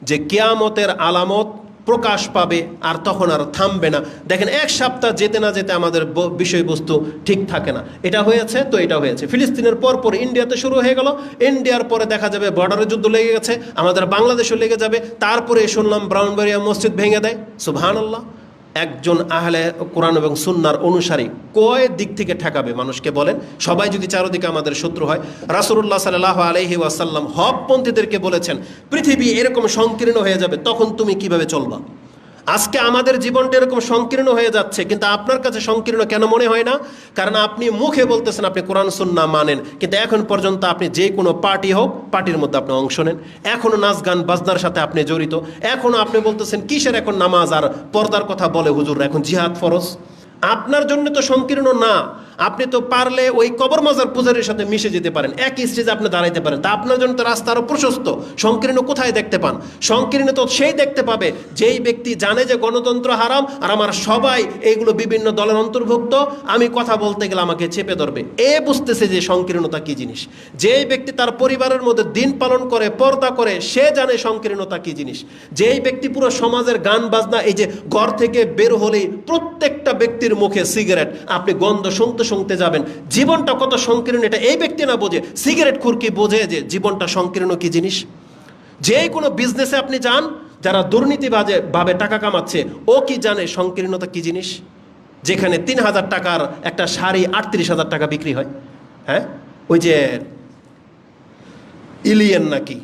যে কিয়ামতের আলামত প্রকাশ পাবে, আর তখন আর থামবে না। দেখেন 1 সপ্তাহ যেতে না যেতে আমাদের বিষয়বস্তু ঠিক থাকে না। এটা হয়েছে তো এটা হয়েছে, ফিলিস্তিনের পর ইন্ডিয়াতে শুরু হয়ে গেল, ইন্ডিয়ার পরে দেখা যাবে বর্ডারে যুদ্ধ লেগে গেছে, আমাদের বাংলাদেশও লেগে যাবে। তারপরে শুনলাম ব্রাউনবাড়িয়া মসজিদ ভেঙে দেয়। সুবহানাল্লাহ। একজন আহলে কোরআন এবং সুন্নাহর অনুসারী কয় দিক থেকে ঠেকাবে মানুষকে বলেন? সবাই যদি চারদিকে আমাদের শত্রু হয়। রাসূলুল্লাহ সাল্লাল্লাহু আলাইহি ওয়াসাল্লাম হকপন্থীদেরকে বলেছেন, পৃথিবী এরকম সংকীর্ণ হয়ে যাবে, তখন তুমি কিভাবে চলবা? আজকে আমাদের জীবনটা এরকম সংকীর্ণ হয়ে যাচ্ছে, কিন্তু আপনার কাছে সংকীর্ণ কেন মনে হয় না? কারণ আপনি মুখে বলতেছেন আপনি কোরআন সুন্নাহ মানেন, কিন্তু এখন পর্যন্ত আপনি যে কোনো পার্টি হোক, পার্টির মধ্যে আপনি অংশ নেন, এখনও নাচ গান বাজনার সাথে আপনি জড়িত, এখনও আপনি বলতেছেন কিসের এখন নামাজ আর পর্দার কথা বলে হুজুররা, এখন জিহাদ ফরজ। আপনার জন্য তো সংকীর্ণ না, আপনি তো পারলে ওই কবর মাজার পূজারীর সাথে মিশে যেতে পারেন, একই স্টেজে আপনি দাঁড়াইতে পারেন, তা আপনার জন্য তো রাস্তা আরও প্রশস্ত। সংকীর্ণ কোথায় দেখতে পান? সংকীর্ণ তো সেই দেখতে পাবে যেই ব্যক্তি জানে যে গণতন্ত্র হারাম আর আমার সবাই এইগুলো বিভিন্ন দলের অন্তর্ভুক্ত, আমি কথা বলতে গেলে আমাকে চেপে ধরবে, বুঝতেছে যে সংকীর্ণতা কী জিনিস। যেই ব্যক্তি তার পরিবারের মধ্যে দিন পালন করে, পর্দা করে, সে জানে সংকীর্ণতা কী জিনিস। যেই ব্যক্তি পুরো সমাজের গান বাজনা, এই যে ঘর থেকে বের হলেই প্রত্যেকটা ব্যক্তির মুখে সিগারেট, আপনি গন্ধ শুনতে শুনতে যাবেন, জীবনটা কত সংকীর্ণ এটা এই ব্যক্তি না বোঝে, সিগারেট খুর কি বোঝে যে জীবনটা সংকীর্ণ কি জিনিস। যে কোনো বিজনেসে আপনি যান, যারা দুর্নীতিবাজে ভাবে টাকা কামাচ্ছে, ও কি জানে সংকীর্ণতা কি জিনিস? যেখানে 3,000 টাকার একটা শাড়ি 38,000 টাকা বিক্রি হয়। হ্যাঁ, ওই যে ইলিয়েন নাকি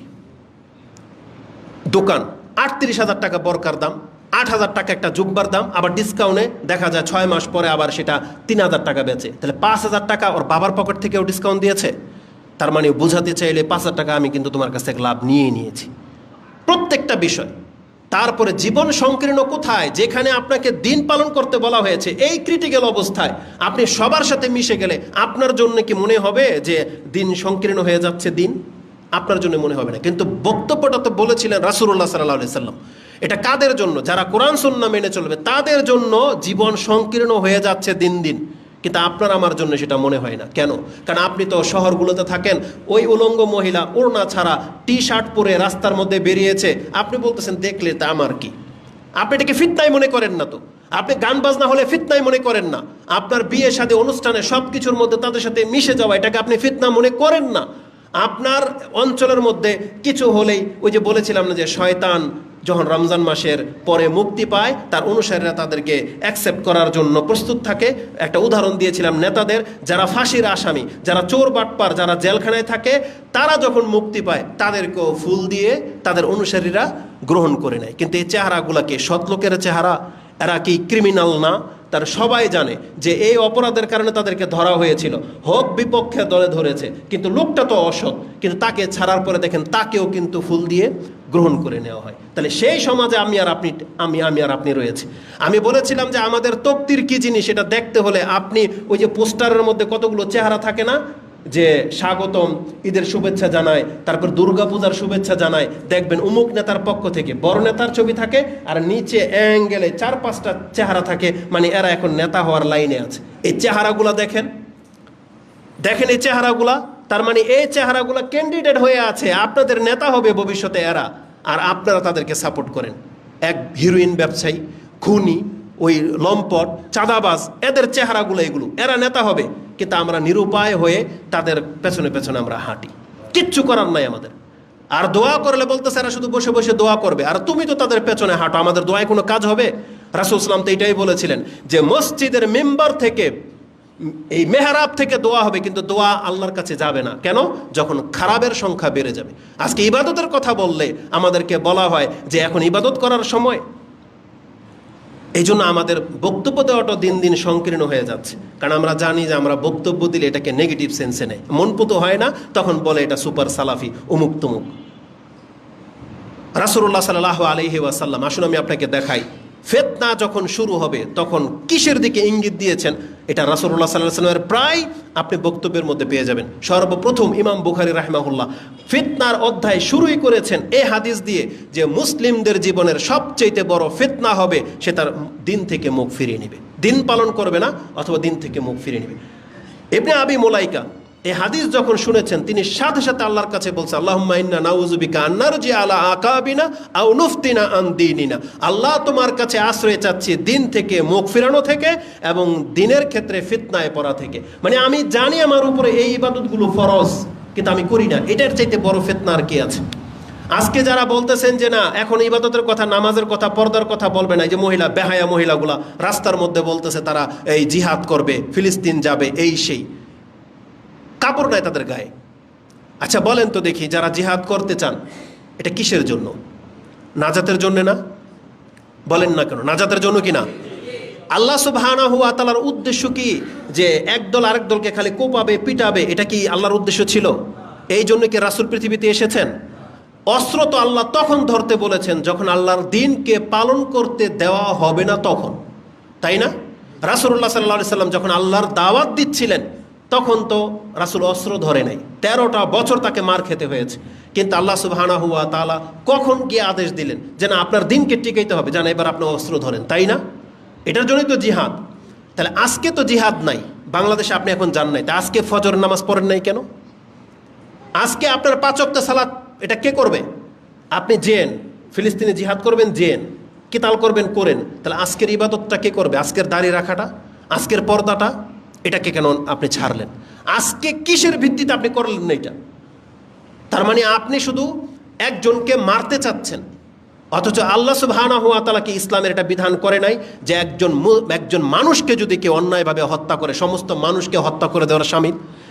দোকান, 38,000 টাকা বরকার দাম, 8,000 টাকা একটা জুব্বার দাম, আবার ডিসকাউন্টে দেখা যায় 6 মাস পরে আবার সেটা 3,000 টাকা বেচে। তাহলে 5,000 টাকা ওর বাবার পকেট থেকেও ডিসকাউন্ট দিয়েছে। তার মানে বোঝাতে চাইলে 5,000 টাকা আমি কিন্তু তোমার কাছ থেকে লাভ নিয়েই নিয়েছি, প্রত্যেকটা বিষয়। তারপরে জীবন সংকীর্ণ কোথায়? যেখানে আপনাকে দিন পালন করতে বলা হয়েছে, এই ক্রিটিক্যাল অবস্থায় আপনি সবার সাথে মিশে গেলে আপনার জন্য কি মনে হবে যে দিন সংকীর্ণ হয়ে যাচ্ছে? দিন আপনার জন্য মনে হবে না, কিন্তু বক্তব্যটা তো বলেছিলেন রাসূলুল্লাহ সাল্লাল্লাহু আলাইহি সাল্লাম। এটা কাদের জন্য? যারা কোরআন সুন্নাহ মেনে চলবে, তাদের জন্য জীবন সংকীর্ণ হয়ে যাচ্ছে দিন দিন। কিন্তু আপনার আমার জন্য সেটা মনে হয় না। কেন? কারণ আপনি তো শহরগুলোতে থাকেন, ওই উলঙ্গ মহিলা ওড়না ছাড়া টি শার্ট পরে রাস্তার মধ্যে বেরিয়েছে, আপনি বলতেছেন দেখলে তা আমার কি? আপনি এটাকে ফিতনাই মনে করেন না তো? আপনি গান বাজনা হলে ফিতনাই মনে করেন না? আপনার বিয়ে শাদী অনুষ্ঠানে সব কিছুর মধ্যে তাদের সাথে মিশে যাওয়া, এটাকে আপনি ফিতনা মনে করেন না? আপনার অঞ্চলের মধ্যে কিছু হলেই, ওই যে বলেছিলাম না যে শয়তান যখন রমজান মাসের পরে মুক্তি পায়, তার অনুসারীরা তাদেরকে অ্যাকসেপ্ট করার জন্য প্রস্তুত থাকে। একটা উদাহরণ দিয়েছিলাম নেতাদের, যারা ফাঁসির আসামি, যারা চোর বাটপার, যারা জেলখানায় থাকে, তারা যখন মুক্তি পায় তাদেরকেও ফুল দিয়ে তাদের অনুসারীরা গ্রহণ করে নেয়। কিন্তু এই চেহারাগুলোকে সৎ লোকের চেহারা, এরা কি ক্রিমিনাল না? তার সবাই জানে যে এই অপরাধের কারণে তাদেরকে ধরা হয়েছিল, হোক বিপক্ষে দলে ধরেছে, কিন্তু লোকটা তো অসৎ, কিন্তু তাকে ছাড়ার পরে দেখেন তাকেও কিন্তু ফুল দিয়ে গ্রহণ করে নেওয়া হয়। তাহলে সেই সমাজে আমি আর আপনি রয়েছে। আমি বলেছিলাম যে আমাদের তকদির কি জিনিস এটা দেখতে হলে আপনি ওই যে পোস্টারের মধ্যে কতগুলো চেহারা থাকে না, যে স্বাগতম, ঈদের শুভেচ্ছা জানায়, তারপর দুর্গাপূজার শুভেচ্ছা জানায়, দেখবেন অমুক নেতার পক্ষ থেকে বড় নেতার ছবি থাকে, আর নিচে অ্যাঙ্গেলে 4-5টা চেহারা থাকে, মানে এরা এখন নেতা হওয়ার লাইনে আছে। এই চেহারাগুলা দেখেন এই চেহারাগুলা, তার মানে এই চেহারাগুলা ক্যান্ডিডেট হয়ে আছে, আপনাদের নেতা হবে ভবিষ্যতে এরা, আর আপনারা তাদেরকে সাপোর্ট করেন। এক হিরোইন ব্যবসায়ী, খুনি, ওই লম্পট, চাঁদাবাজ, এদের চেহারাগুলো এগুলো, এরা নেতা হবে, কিন্তু আমরা নিরুপায় হয়ে তাদের পেছনে পেছনে আমরা হাঁটি, কিচ্ছু করার নাই আমাদের। আর দোয়া করলে বলতেছে এরা শুধু বসে বসে দোয়া করবে, আর তুমি তো তাদের পেছনে হাঁটো, আমাদের দোয়ায় কোনো কাজ হবে? রাসূল সাল্লাল্লাহু আলাইহি ওয়াসাল্লাম তো এটাই বলেছিলেন যে মসজিদের মেম্বার থেকে, এই মেহরাব থেকে দোয়া হবে, কিন্তু দোয়া আল্লাহর কাছে যাবে না। কেন? যখন খারাপের সংখ্যা বেড়ে যাবে। আজকে ইবাদতের কথা বললে আমাদেরকে বলা হয় যে এখন ইবাদত করার সময়। এই জন্য আমাদের বক্তব্য দেওয়াটা দিন দিন সংকীর্ণ হয়ে যাচ্ছে, কারণ আমরা জানি যে আমরা বক্তব্য দিলে এটাকে নেগেটিভ সেন্সে নেয়, মনপুত হয় না, তখন বলে এটা সুপার সালাফি, অমুক তমুক। রাসূলুল্লাহ সাল্লাল্লাহু আলাইহি ওয়াসাল্লাম, আসুন আমি আপনাকে দেখাই ফিতনা যখন শুরু হবে তখন কিসের দিকে ইঙ্গিত দিয়েছেন। এটা রাসূলুল্লাহ সাল্লাল্লাহু আলাইহি ওয়াসাল্লামের প্রায় আপনি বক্তব্যের মধ্যে পেয়ে যাবেন। সর্বপ্রথম ইমাম বুখারী রাহিমাহুল্লাহ ফিতনার অধ্যায় শুরুই করেছেন এই হাদিস দিয়ে, যে মুসলিমদের জীবনের সবচেয়ে বড় ফিতনা হবে সে তার দিন থেকে মুখ ফিরিয়ে নেবে, দিন পালন করবে না, অথবা দিন থেকে মুখ ফিরিয়ে নেবে। ইবনে আবি মুলাইকা এই হাদিস যখন শুনেছেন, তিনি সাথে সাথে আল্লাহর কাছে বলছেন, আল্লাহুম্মা ইন্না নাউযু বিকা আন নারজি আলা আকাবিনা আও নুফতিনা আন দীনিনা। আল্লাহ তোমার কাছে আশ্রয় চাচ্ছি দিন থেকে মুখ ফিরানো থেকে, এবং দিনের ক্ষেত্রে ফিতনায় পড়া থেকে। মানে আমি জানি আমার উপরে এই ইবাদতগুলো ফরজ, কিন্তু আমি করি না, এটার চাইতে বড় ফিতনা আর কি আছে? আজকে যারা বলতেছেন যে না এখন ইবাদতের কথা, নামাজের কথা, পর্দার কথা বলবে না, এই যে মহিলা, বেহায়া মহিলাগুলা রাস্তার মধ্যে বলতেছে তারা এই জিহাদ করবে, ফিলিস্তিন যাবে, এই সেই, কাপড় নাই তাদের গায়ে। আচ্ছা বলেন তো দেখি, যারা জিহাদ করতে চান এটা কিসের জন্য? নাজাতের জন্য না? বলেন না কেন? নাজাতের জন্য কি না? আল্লাহ সুবহানাহু ওয়া তাআলার উদ্দেশ্য কি যে একদল আরেক দলকে খালি কোপাবে পিটাবে? এটা কি আল্লাহর উদ্দেশ্য ছিল? এই জন্য কি রাসূল পৃথিবীতে এসেছেন? অস্ত্র তো আল্লাহ তখন ধরতে বলেছেন যখন আল্লাহর দ্বীনকে পালন করতে দেওয়া হবে না তখন, তাই না? রাসূলুল্লাহ সাল্লাল্লাহু আলাইহি সাল্লাম যখন আল্লাহর দাওয়াত দিচ্ছিলেন তখন তো রাসূল অস্ত্র ধরে নাই, 13টা বছর তাকে মার খেতে হয়েছে। কিন্তু আল্লাহ সুবহানাহু ওয়া তাআলা কখন গিয়ে আদেশ দিলেন যে না, আপনার দ্বীনকে টিকাইতে হবে, জানা এবার আপনি অস্ত্র ধরেন, তাই না? এটার জন্যই তো জিহাদ। তাহলে আজকে তো জিহাদ নাই বাংলাদেশে, আপনি এখন যান নাই, তা আজকে ফজর নামাজ পড়েন নাই কেন? আজকে আপনার 5 ওয়াক্ত সালাত এটা কে করবে? আপনি জেন ফিলিস্তিনে জিহাদ করবেন, জেন কিতাল করবেন, করেন। তাহলে আজকের ইবাদতটা কে করবে? আজকের দাড়ি রাখাটা, আজকের পর্দাটা, এটাকে কেন আপনি ছাড়লেন? আজকে কিসের ভিত্তিতে আপনি করলেন না এটা? তার মানে আপনি শুধু একজনকে মারতে চাচ্ছেন, অথচ আল্লাহ সুবহানাহু ওয়া তাআলা কি ইসলামের এটা বিধান করে নাই যে একজন মানুষকে যদি কেউ অন্যায়ভাবে হত্যা করে সমস্ত মানুষকে হত্যা করে দেওয়ার শামিল?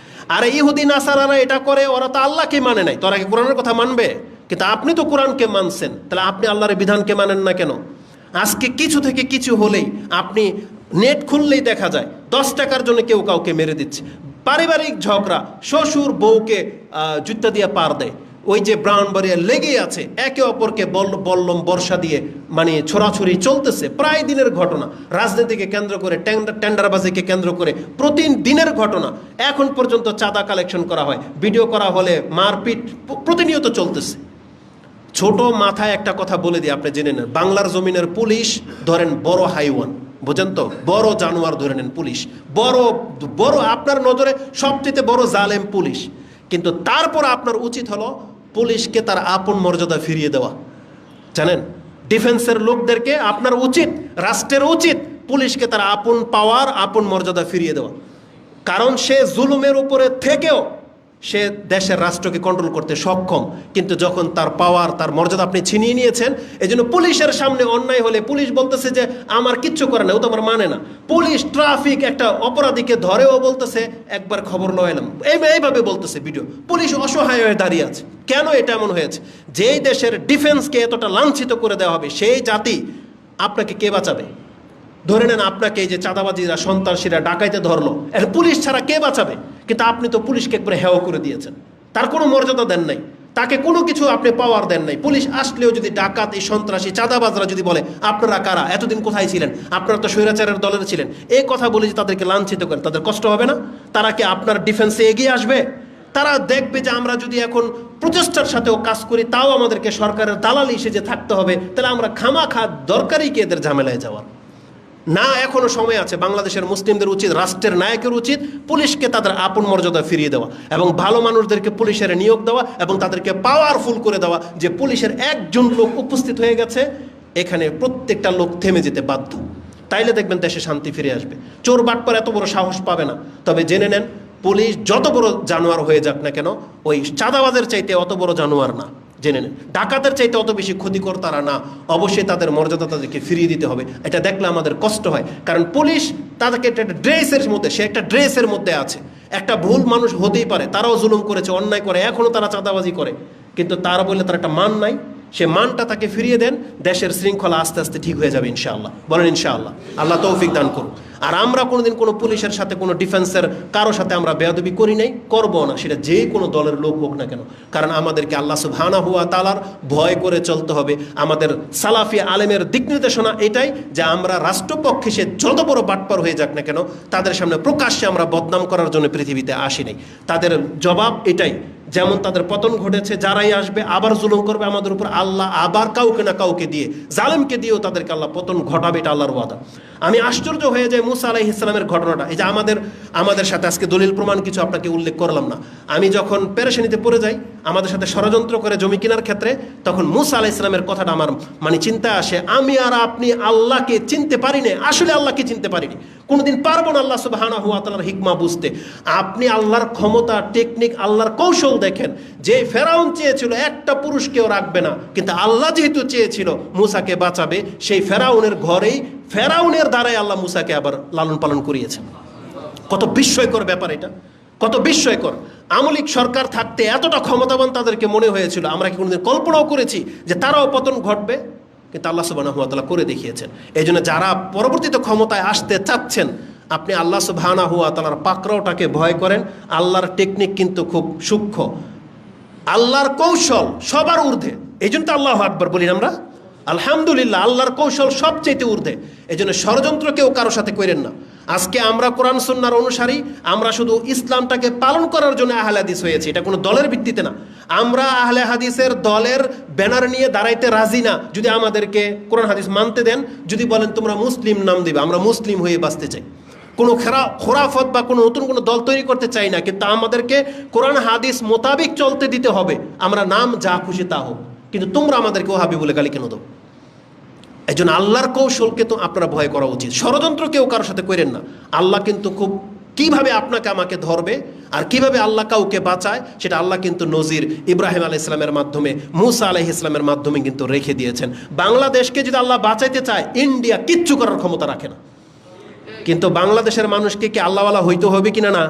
আর ইহুদি নাসারারা এটা করে, ওরা তো আল্লাহকে মানে নাই, তোরা কি কোরআনের কথা মানবে? কিন্তু আপনি তো কোরআনকে মানছেন, তাহলে আপনি আল্লাহর বিধানকে মানেন না কেন? আজকে কিছু থেকে কিছু হলেই আপনি নেট খুললেই দেখা যায় 10 টাকার জন্য কেউ কাউকে মেরে দিচ্ছে। পারিবারিক ঝগড়া, শ্বশুর বউকে জুতা দিয়ে পার দেয়, ওই যে ব্রাহ্মণবাড়িয়া লেগেই আছে, একে অপরকে বল্লম বর্ষা দিয়ে মানে ছোড়াছুরি চলতেছে, প্রায় দিনের ঘটনা। রাজনীতিকে কেন্দ্র করে, টেন্ডারবাজিকে কেন্দ্র করে প্রতিদিনের ঘটনা। এখন পর্যন্ত চাঁদা কালেকশন করা হয়, ভিডিও করা হলে মারপিট প্রতিনিয়ত চলতেছে। ছোট মাথায় একটা কথা বলে দিই, আপনি জেনে নেন, বাংলার জমিনের পুলিশ ধরেন বড় হাইওয়ান, বুঝেন তো, বড় জানোয়ার ধরে নেন পুলিশ, বড় বড় আপনার নজরে সবচেয়ে বড় জালেম পুলিশ। কিন্তু তারপর আপনার উচিত হলো পুলিশকে তার আপন মর্যাদা ফিরিয়ে দেওয়া। জানেন, ডিফেন্সের লোকদেরকে আপনার উচিত, রাষ্ট্রের উচিত পুলিশকে তার আপন পাওয়ার, আপন মর্যাদা ফিরিয়ে দেওয়া। কারণ সে জুলুমের উপরে থেকেও সে দেশের রাষ্ট্রকে কন্ট্রোল করতে সক্ষম। কিন্তু যখন তার পাওয়ার, তার মর্যাদা আপনি ছিনিয়ে নিয়েছেন, এই জন্য পুলিশের সামনে অন্যায় হলে পুলিশ বলতেছে যে আমার কিচ্ছু করে না, ও তো আমার মানে না। পুলিশ ট্রাফিক একটা অপরাধীকে ধরেও বলতেছে একবার খবর লইলাম, এইভাবে বলতেছে ভিডিও। পুলিশ অসহায় হয়ে দাঁড়িয়ে আছে। কেন এটা এমন হয়েছে? যেই দেশের ডিফেন্সকে এতটা লাঞ্ছিত করে দেওয়া হবে, সেই জাতি আপনাকে কে বাঁচাবে? ধরে নেন আপনাকে এই যে চাঁদাবাজিরা, সন্ত্রাসীরা, ডাকাইতে ধরলো, এর পুলিশ ছাড়া কে বাঁচাবে? কিন্তু আপনি তো পুলিশকে একবারে হেয় করে দিয়েছেন, তার কোনো মর্যাদা দেন নাই, তাকে কোনো কিছু আপনি পাওয়ার দেন নাই। পুলিশ আসলেও যদি ডাকাত, এই সন্ত্রাসী, চাঁদাবাজরা যদি বলে আপনারা কারা, এতদিন কোথায় ছিলেন, আপনারা তো স্বৈরাচারের দলের ছিলেন, এই কথা বলে যে তাদেরকে লাঞ্ছিত করেন, তাদের কষ্ট হবে না? তারা কি আপনার ডিফেন্সে এগিয়ে আসবে? তারা দেখবে যে আমরা যদি এখন প্রচেষ্টার সাথেও কাজ করি, তাও আমাদেরকে সরকারের দালালি সেজে থাকতে হবে, তাহলে আমরা খামাখা দরকারই কি এদের ঝামেলায় যাওয়ার? না, এখনো সময় আছে। বাংলাদেশের মুসলিমদের উচিত, রাষ্ট্রের নায়কের উচিত পুলিশকে তাদের আপন মর্যাদা ফিরিয়ে দেওয়া এবং ভালো মানুষদেরকে পুলিশের নিয়োগ দেওয়া এবং তাদেরকে পাওয়ারফুল করে দেওয়া, যে পুলিশের একজন লোক উপস্থিত হয়ে গেছে, এখানে প্রত্যেকটা লোক থেমে যেতে বাধ্য। তাইলে দেখবেন দেশে শান্তি ফিরে আসবে। চোর বাটপার এত বড় সাহস পাবে না। তবে জেনে নেন, পুলিশ যত বড় জানোয়ার হয়ে যাক না কেন, ওই চাঁদাবাজের চাইতে অত বড় জানোয়ার না। জেনে নেন, ডাকাতের চাইতে অত বেশি ক্ষতিকর তারা না। অবশ্যই তাদের মর্যাদা তাদেরকে ফিরিয়ে দিতে হবে। এটা দেখলে আমাদের কষ্ট হয়, কারণ পুলিশ তাদেরকে একটা ড্রেসের মধ্যে, সে একটা ড্রেসের মধ্যে আছে। একটা ভুল মানুষ হতেই পারে, তারাও জুলুম করেছে, অন্যায় করে, এখনও তারা চাঁদাবাজি করে, কিন্তু তারা বললে তার একটা মান নাই। সে মানটা তাকে ফিরিয়ে দেন, দেশের শৃঙ্খলা আস্তে আস্তে ঠিক হয়ে যাবে ইনশাআল্লাহ। বলেন ইনশাআল্লাহ। আল্লাহ তৌফিক দান করুন। আর আমরা কোনোদিন কোনো পুলিশের সাথে, কোনো ডিফেন্সের কারোর সাথে আমরা বেয়াদবি করি নাই, করবো না, সেটা যে কোনো দলের লোক হোক না কেন। কারণ আমাদেরকে আল্লাহ সুবহানাহু ওয়া তাআলার ভয় করে চলতে হবে। আমাদের সালাফি আলেমের দিক নির্দেশনা এটাই যে আমরা রাষ্ট্রপক্ষে সে যত বড় বাটপার হয়ে যাক না কেন, তাদের সামনে প্রকাশ্যে আমরা বদনাম করার জন্য পৃথিবীতে আসি নাই। তাদের জবাব এটাই, যেমন তাদের পতন ঘটেছে, যারাই আসবে আবার জুলুম করবে আমাদের উপর, আল্লাহ আবার কাউকে না কাউকে দিয়ে, জালেমকে দিয়েও তাদেরকে আল্লাহ পতন ঘটাবে, এটা আল্লাহর ওয়াদা। আমি আশ্চর্য হয়ে যাই মুসা আলাইহিস সালামের ঘটনাটা। এই যে আমাদের সাথে আজকে দলিল প্রমাণ কিছু আপনাকে উল্লেখ করলাম না। আমি যখন পেরেশানিতে পড়ে যাই, আমাদের সাথে ষড়যন্ত্র করে জমি কেনার ক্ষেত্রে, তখন মুসা আলাইহিস সালামের কথাটা আমার চিন্তা আসে, আমি আর আপনি আল্লাহকে চিনতে পারিনি, আসলে আল্লাহকে চিনতে পারিনি, কোনোদিন পারবো না আল্লাহ সুবহানাহু ওয়া তাআলার হিকমা বুঝতে। আপনি আল্লাহর ক্ষমতা, টেকনিক, আল্লাহর কৌশল দেখেন। যে ফেরাউন চেয়েছিল একটা পুরুষকেও রাখবে না, কিন্তু আল্লাহ যেহেতু চেয়েছিল মুসাকে বাঁচাবে, সেই ফেরাউনের ঘরেই, ফেরাউনের দ্বারাই আল্লাহ মুসাকে আবার লালন পালন করিয়েছেন। কত বিস্ময়কর ব্যাপার এটা, কত বিস্ময়কর। আমলিক সরকার থাকতে এতটা ক্ষমতাবান তাদেরকে মনে হয়েছিল, আমরা কি কোনোদিন কল্পনাও করেছি যে তারাও পতন ঘটবে? কিন্তু আল্লাহ সুবহানাহু ওয়া তাআলা করে দেখিয়েছেন। এই জন্য যারা পরবর্তীতে ক্ষমতায় আসতে চাচ্ছেন, আপনি আল্লাহ সুবহানাহু ওয়া তাআলার পাকড়াওটাকে ভয় করেন। আল্লাহর টেকনিক কিন্তু খুব সূক্ষ্ম, আল্লাহর কৌশল সবার ঊর্ধ্বে। এই জন্য তো আল্লাহু আকবার বলি আমরা, আলহামদুলিল্লাহ। আল্লাহর কৌশল সবচেয়ে ঊর্ধ্বে। এই জন্য ষড়যন্ত্র কেউ কারো সাথে করেন না। আজকে আমরা কোরআন সুন্নাহর অনুসারী, আমরা শুধু ইসলামটাকে পালন করার জন্য আহলে হাদিস হয়েছি, এটা কোনো দলের ভিত্তিতে না। আমরা আহলে হাদিসের দলের ব্যানার নিয়ে দাঁড়াইতে রাজি না। যদি আমাদেরকে কোরআন হাদিস মানতে দেন, যদি বলেন তোমরা মুসলিম নাম দিবে, আমরা মুসলিম হয়ে বাঁচতে চাই। কোনো খোরাফত বা কোনো নতুন কোনো দল তৈরি করতে চাই না, কিন্তু আমাদেরকে কোরআন হাদিস মোতাবিক চলতে দিতে হবে। আমরা নাম যা খুশি তা হোক, কিন্তু তোমরা আমাদেরকে ওহাবি বলে গালি কেন দাও? এই জন্য আল্লাহর কৌশলকে তো আপনারা ভয় করা উচিত। ষড়যন্ত্র কেউ কারোর সাথে করেন না। আল্লাহ কিন্তু খুব কিভাবে আপনাকে আমাকে ধরবে আর কিভাবে আল্লাহ কাউকে বাঁচায়, সেটা আল্লাহ কিন্তু নজির ইব্রাহিম আলাইহিস সালামের মাধ্যমে, মুসা আলাইহিস সালামের মাধ্যমে কিন্তু রেখে দিয়েছেন। বাংলাদেশকে যদি আল্লাহ বাঁচাইতে চায়, ইন্ডিয়া কিচ্ছু করার ক্ষমতা রাখে না। কিন্তু বাংলাদেশের মানুষকে কি আল্লাহওয়ালা হইতে হবে কিনা? না,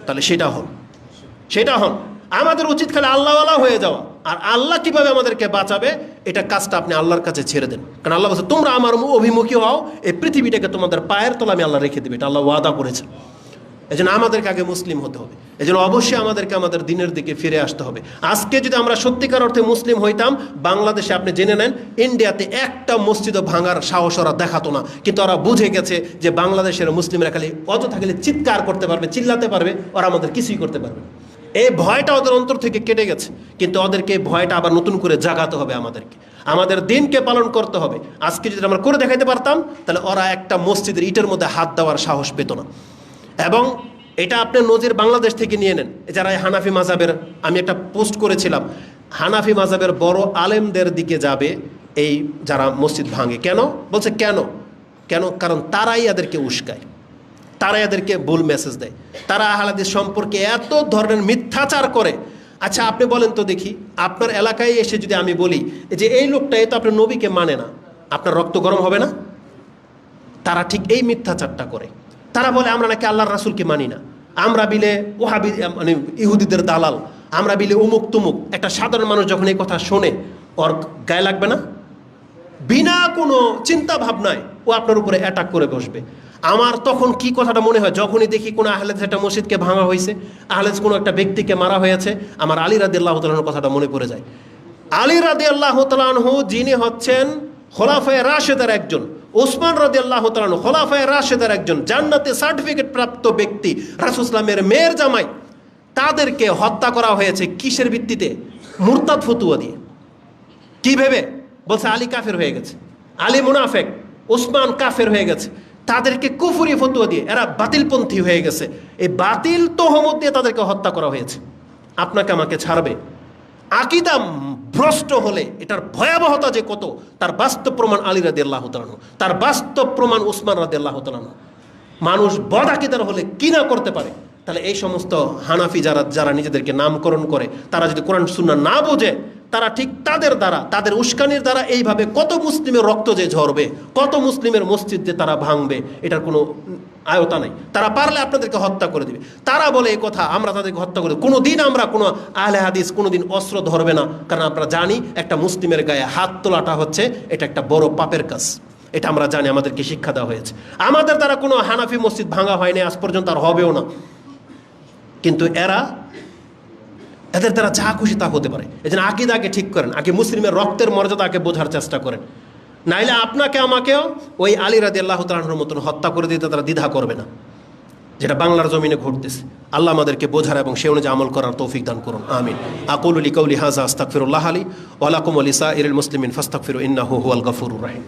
তাহলে সেটা হন। আমাদের উচিত খালি আল্লাহওয়ালা হয়ে যাওয়া। আর আল্লাহ কিভাবে আমাদেরকে বাঁচাবে, এটা কাজটা আপনি আল্লাহর কাছে ছেড়ে দেন। কারণ আল্লাহ বলছে তোমরা আমার অভিমুখী হও, এই পৃথিবীটাকে তোমাদের পায়ের তলা আমি আল্লাহ রেখে দেবে, এটা আল্লাহ ওয়াদা করেছে। এই জন্য আমাদেরকে আগে মুসলিম হতে হবে। এই জন্য অবশ্যই আমাদেরকে আমাদের দিনের দিকে ফিরে আসতে হবে। আজকে যদি আমরা সত্যিকার অর্থে মুসলিম হইতাম, বাংলাদেশে আপনি জেনে নেন, ইন্ডিয়াতে একটা মসজিদও ভাঙার সাহস ওরা দেখাতো না। কিন্তু ওরা বুঝে গেছে যে বাংলাদেশের মুসলিমরা খালি অযথা খালি চিৎকার করতে পারবে, চিল্লাতে পারবে, ওরা আমাদের কিছুই করতে পারবে। এই ভয়টা ওদের অন্তর থেকে কেটে গেছে। কিন্তু ওদেরকে ভয়টা আবার নতুন করে জাগাতে হবে আমাদেরকে। আমাদের দিনকে পালন করতে হবে। আজকে যদি আমরা করে দেখাইতে পারতাম, তাহলে ওরা একটা মসজিদের ইটের মধ্যে হাত দেওয়ার সাহস পেত না। এবং এটা আপনি নজির বাংলাদেশ থেকে নিয়ে নেন। যারা হানাফি মাযহাবের, আমি একটা পোস্ট করেছিলাম, হানাফি মাযহাবের বড় আলেমদের দিকে যাবে এই যারা মসজিদ ভাঙে। কেন বলছে? কেন? কারণ তারাই এদেরকে উস্কায়, তারাই এদেরকে ভুল মেসেজ দেয়, তারা আহলে হাদিস সম্পর্কে এত ধরনের মিথ্যাচার করে। আচ্ছা আপনি বলেন তো দেখি, আপনার এলাকায় এসে যদি আমি বলি যে এই লোকটা এ তো আপনার নবীকে মানে না, আপনার রক্ত গরম হবে না? তারা ঠিক এই মিথ্যাচারটা করে। তারা বলে আমরা নাকি আল্লাহর রাসূলকে মানি না, আমরা বিলে ওহাবি মানে ইহুদিদের দালাল, আমরা বিলে উমুক তুমুক। একটা সাধারণ মানুষ যখন এই কথা শোনে, ওর গায়ে লাগবে না? বিনা কোনো চিন্তা ভাবনায় ও আপনার উপরে অ্যাটাক করে বসবে। আমার তখন কি কথাটা মনে হয়, যখনই দেখি কোনো আহলে হাদিস একটা মসজিদকে ভাঙা হয়েছে, আহলে হাদিস কোনো একটা ব্যক্তিকে মারা হয়েছে, আমার আলী রাদিয়াল্লাহু তাআলা আনহুর কথাটা মনে পড়ে যায়। আলী রাদিয়াল্লাহু তাআলা আনহু যিনি হচ্ছেন খোলাফায়ে রাশেদের একজন, ওসমান রাদিয়াল্লাহু তাআলা আনহু খোলাফায়ে রাশেদের একজন, জান্নাতে সার্টিফিকেট প্রাপ্ত ব্যক্তি, রাসূল সাল্লাল্লাহু আলাইহি ওয়াসাল্লামের মেয়ের জামাই, তাদেরকে হত্যা করা হয়েছে কিসের ভিত্তিতে? মুরতাদ ফতোয়া দিয়ে। কি ভেবে? বলছে আলী কাফের হয়ে গেছে, আলী মুনাফেক, ওসমান কাফের হয়ে গেছে। তাদেরকে কুফরি ফতোয়া দিয়ে এরা বাতিলপন্থী হয়ে গেছে। এই বাতিল তহমত দিয়ে তাদেরকে হত্যা করা হয়েছে। আপনাকে আমাকে ছাড়বে? আকীদা ভ্রষ্ট হলে এটার ভয়াবহতা যে কত, তার বাস্তব প্রমাণ আলী রাদিয়াল্লাহু তাআলা আনহু, তার বাস্তব প্রমাণ ওসমান রাদিয়াল্লাহু তাআলা আনহু। মানুষ বদ আকীদার হলে কি না করতে পারে। তাহলে এই সমস্ত হানাফি যারা নিজেদেরকে নামকরণ করে, তারা যদি কোরআন সুন্নাহ না বোঝে, তারা ঠিক তাদের দ্বারা, তাদের উস্কানির দ্বারা এইভাবে কত মুসলিমের রক্ত যে ঝরবে, কত মুসলিমের মসজিদ যে তারা ভাঙবে, এটার কোনো আয়তা নেই। তারা পারলে আপনাদেরকে হত্যা করে দিবে। তারা বলে এই কথা, আমরা তাদেরকে হত্যা করে দেব। কোনোদিন আমরা কোনো আহলে হাদিস কোনোদিন অস্ত্র ধরবে না, কারণ আমরা জানি একটা মুসলিমের গায়ে হাত তোলাটা হচ্ছে এটা একটা বড় পাপের কাজ। এটা আমরা জানি, আমাদেরকে শিক্ষা দেওয়া হয়েছে। আমাদের দ্বারা কোনো হানাফি মসজিদ ভাঙা হয়নি আজ পর্যন্ত, আর হবেও না। কিন্তু এদের দ্বারা যা খুশি তা হতে পারে। এই জন্য আকীদাকে ঠিক করেন, আগে মুসলিমের রক্তের মর্যাদাকে বোঝার চেষ্টা করেন। নাইলে আপনাকে আমাকেও ওই আলী রাদিয়াল্লাহু তাআলা আনহুর মতন হত্যা করে দিতে তারা দ্বিধা করবে না, যেটা বাংলার জমিনে ঘটতেছে। আল্লাহ আমাদেরকে বোঝার এবং সে অনুযায়ী আমল করার তৌফিক দান করুন। আমিন। আকুলু লিকাউলি হাযা আস্তাগফিরুল্লাহ লি ওয়া লাকুম ওয়া লিসাইরিল মুসলিমিন ফাস্তাগফিরু ইন্নাহু হুয়াল গফুরুর রহিম।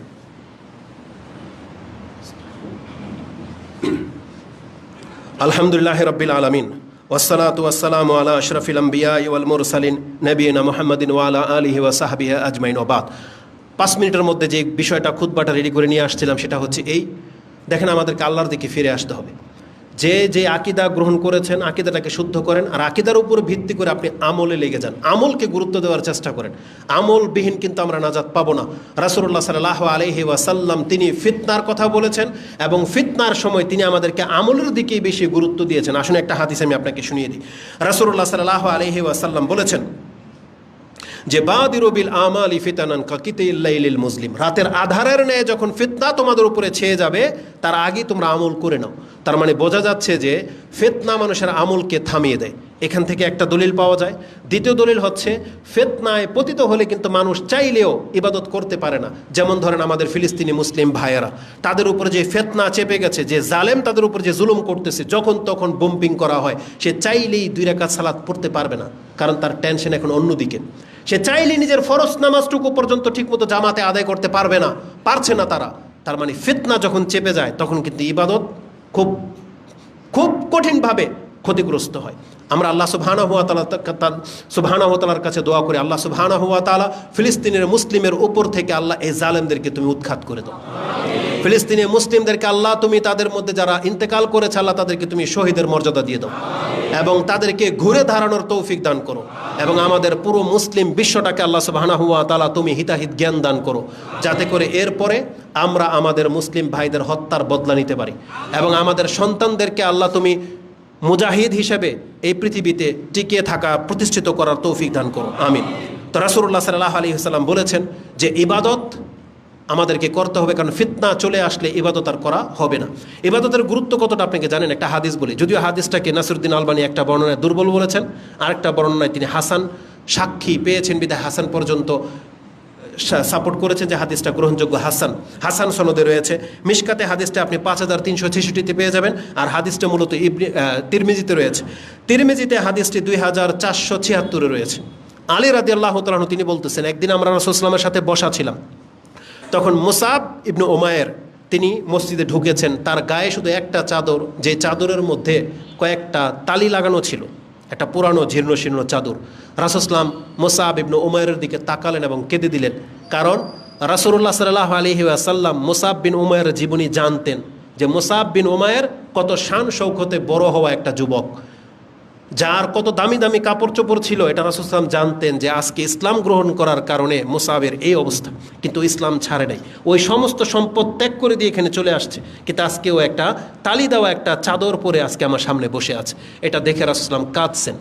আলহামদুলিল্লাহি রাব্বিল আলামিন ওয়াসসালাতু ওয়াসসালামু আলা আশরাফিল আমবিয়া ওয়াল মুরসালিন নবিয়িনা মুহাম্মাদিন ওয়া আলা আলিহি ওয়া সাহবিহি আজমাইন ওয়া বাদ। 5 মিনিটের মধ্যে যে বিষয়টা খুতবাটা রেডি করে নিয়ে আসছিলাম সেটা হচ্ছে এই, দেখেন আমাদেরকে আল্লাহর দিকে ফিরে আসতে হবে। যে আকীদা গ্রহণ করেছেন, আকীদাটাকে শুদ্ধ করেন, আর আকীদার উপর ভিত্তি করে আপনি আমলে লেগে যান, আমলকে গুরুত্ব দেওয়ার চেষ্টা করেন। আমলবিহীন কিন্তু আমরা নাজাত পাবো না। রাসূলুল্লাহ সাল্লাল্লাহু আলাইহি ওয়াসাল্লাম তিনি ফিতনার কথা বলেছেন এবং ফিতনার সময় তিনি আমাদেরকে আমলের দিকেই বেশি গুরুত্ব দিয়েছেন। আসুন একটা হাদিস আমি আপনাকে শুনিয়ে দিই। রাসূলুল্লাহ সাল্লাল্লাহু আলাইহি ওয়াসাল্লাম বলেছেন যে বাদিরু বিল আমালি ফিতানান কাকিতিল লাইলিল মুসলিম, রাতের আধারের ন্যায় যখন ফিতনা তোমাদের উপরে ছেয়ে যাবে তার আগে তোমরা আমল করে নাও। তার মানে বোঝা যাচ্ছে যে ফিতনা মানুষের আমলকে থামিয়ে দেয়। এখান থেকে একটা দলিল পাওয়া যায়। দ্বিতীয় দলিল হচ্ছে ফিতনায় পতিত হলে কিন্তু মানুষ চাইলেও ইবাদত করতে পারে না। যেমন ধরেন আমাদের ফিলিস্তিনি মুসলিম ভাইয়েরা, তাদের উপরে যে ফিতনা চেপে গেছে, যে জালেম তাদের উপর যে জুলুম করতেছে, যখন তখন বোম্পিং করা হয়, সে চাইলেই 2 রাকাত সালাত পড়তে পারবে না, কারণ তার টেনশন এখন অন্যদিকে। সে চাইলেই নিজের ফরজ নামাজটুকু পর্যন্ত ঠিকমতো জামাতে আদায় করতে পারবে না, পারছে না তারা। তার মানে ফিতনা যখন চেপে যায় তখন কিন্তু ইবাদত খুব খুব কঠিনভাবে ক্ষতিগ্রস্ত হয়। আমরা আল্লাহ সুবহানাহু ওয়া তাআলার কাছে দোয়া করি, আল্লাহ সুবহানাহু ওয়া তাআলা ফিলিস্তিনের মুসলিমের উপর থেকে আল্লাহ এই জালেমদেরকে তুমি উৎখাত করে দাও। ফিলিস্তিনি মুসলিমদেরকে আল্লাহ তুমি তাদের মধ্যে যারা ইন্তেকাল করেছে আল্লাহ তাদেরকে তুমি শহীদের মর্যাদা দিয়ে দাও এবং তাদেরকে ঘুরে দাঁড়ানোর তৌফিক দান করো এবং আমাদের পুরো মুসলিম বিশ্বটাকে আল্লাহ সুবহানাহু ওয়া তাআলা তুমি হিতাহিত জ্ঞান দান করো, যাতে করে এরপরে আমরা আমাদের মুসলিম ভাইদের হত্যার বদলা নিতে পারি এবং আমাদের সন্তানদেরকে আল্লাহ তুমি মুজাহিদ হিসেবে এই পৃথিবীতে টিকিয়ে থাকা প্রতিষ্ঠিত করার তৌফিক দান করো, আমিন। তো রাসূলুল্লাহ সাল্লাল্লাহু আলাইহি ওয়াসাল্লাম বলেছেন যে ইবাদত আমাদেরকে করতে হবে, কারণ ফিতনা চলে আসলে ইবাদত আর করা হবে না। ইবাদতের গুরুত্ব কতটা আপনাকে জানেন? একটা হাদিস বলি, যদিও হাদিসটাকে নাসিরউদ্দিন আলবানী একটা বর্ণনায় দুর্বল বলেছেন, আরেকটা বর্ণনায় তিনি হাসান সাক্ষী পেয়েছেন বিধায় হাসান পর্যন্ত সাপোর্ট করেছেন যে হাদিসটা গ্রহণযোগ্য। হাসান সনদে রয়েছে। মিশকাতে হাদিসটা আপনি 5366-তে পেয়ে যাবেন, আর হাদিসটা মূলত তিরমিজিতে রয়েছে। তিরমিজিতে হাদিসটি 2476-এ রয়েছে। আলী রাদিয়াল্লাহু তাআলা তিনি বলতেছেন, একদিন আমরা রাসূল সাল্লাল্লাহু আলাইহি ওয়াসাল্লামের সাথে বসা ছিলাম, তখন মুসাব ইবনে উমায়ের তিনি মসজিদে ঢুকেছেন, তার গায়ে শুধু একটা চাদর, যে চাদরের মধ্যে কয়েকটা তালি লাগানো ছিল, একটা পুরানো জীর্ণ শীর্ণ চাদর। রাসূল সাল্লাল্লাহু আলাইহি ওয়াসাল্লাম মুসাব ইবনে উমায়েরের দিকে তাকালেন এবং কেঁদে দিলেন, কারণ রাসূলুল্লাহ সাল্লাল্লাহু আলাইহি ওয়াসাল্লাম মুসাব বিন উমায়ের জীবনী জানতেন যে মুসাব বিন উমায়ের কত শান শৌকতে বড় হওয়া একটা যুবক, যার কত দামি দামি কাপড় চোপড় ছিল, এটা রাসূল সাল্লাল্লাহু আলাইহি ওয়াসাল্লাম জানতেন যে আজকে ইসলাম গ্রহণ করার কারণে মুসাবের এই অবস্থা, কিন্তু ইসলাম ছাড়ে নাই, ওই সমস্ত সম্পদ ত্যাগ করে দিয়ে এখানে চলে আসছে, কিন্তু আজকেও একটা তালি দেওয়া একটা চাদর পরে আজকে আমার সামনে বসে আছে। এটা দেখে রাসূল সাল্লাল্লাহু আলাইহি ওয়াসাল্লাম কাঁদছেন।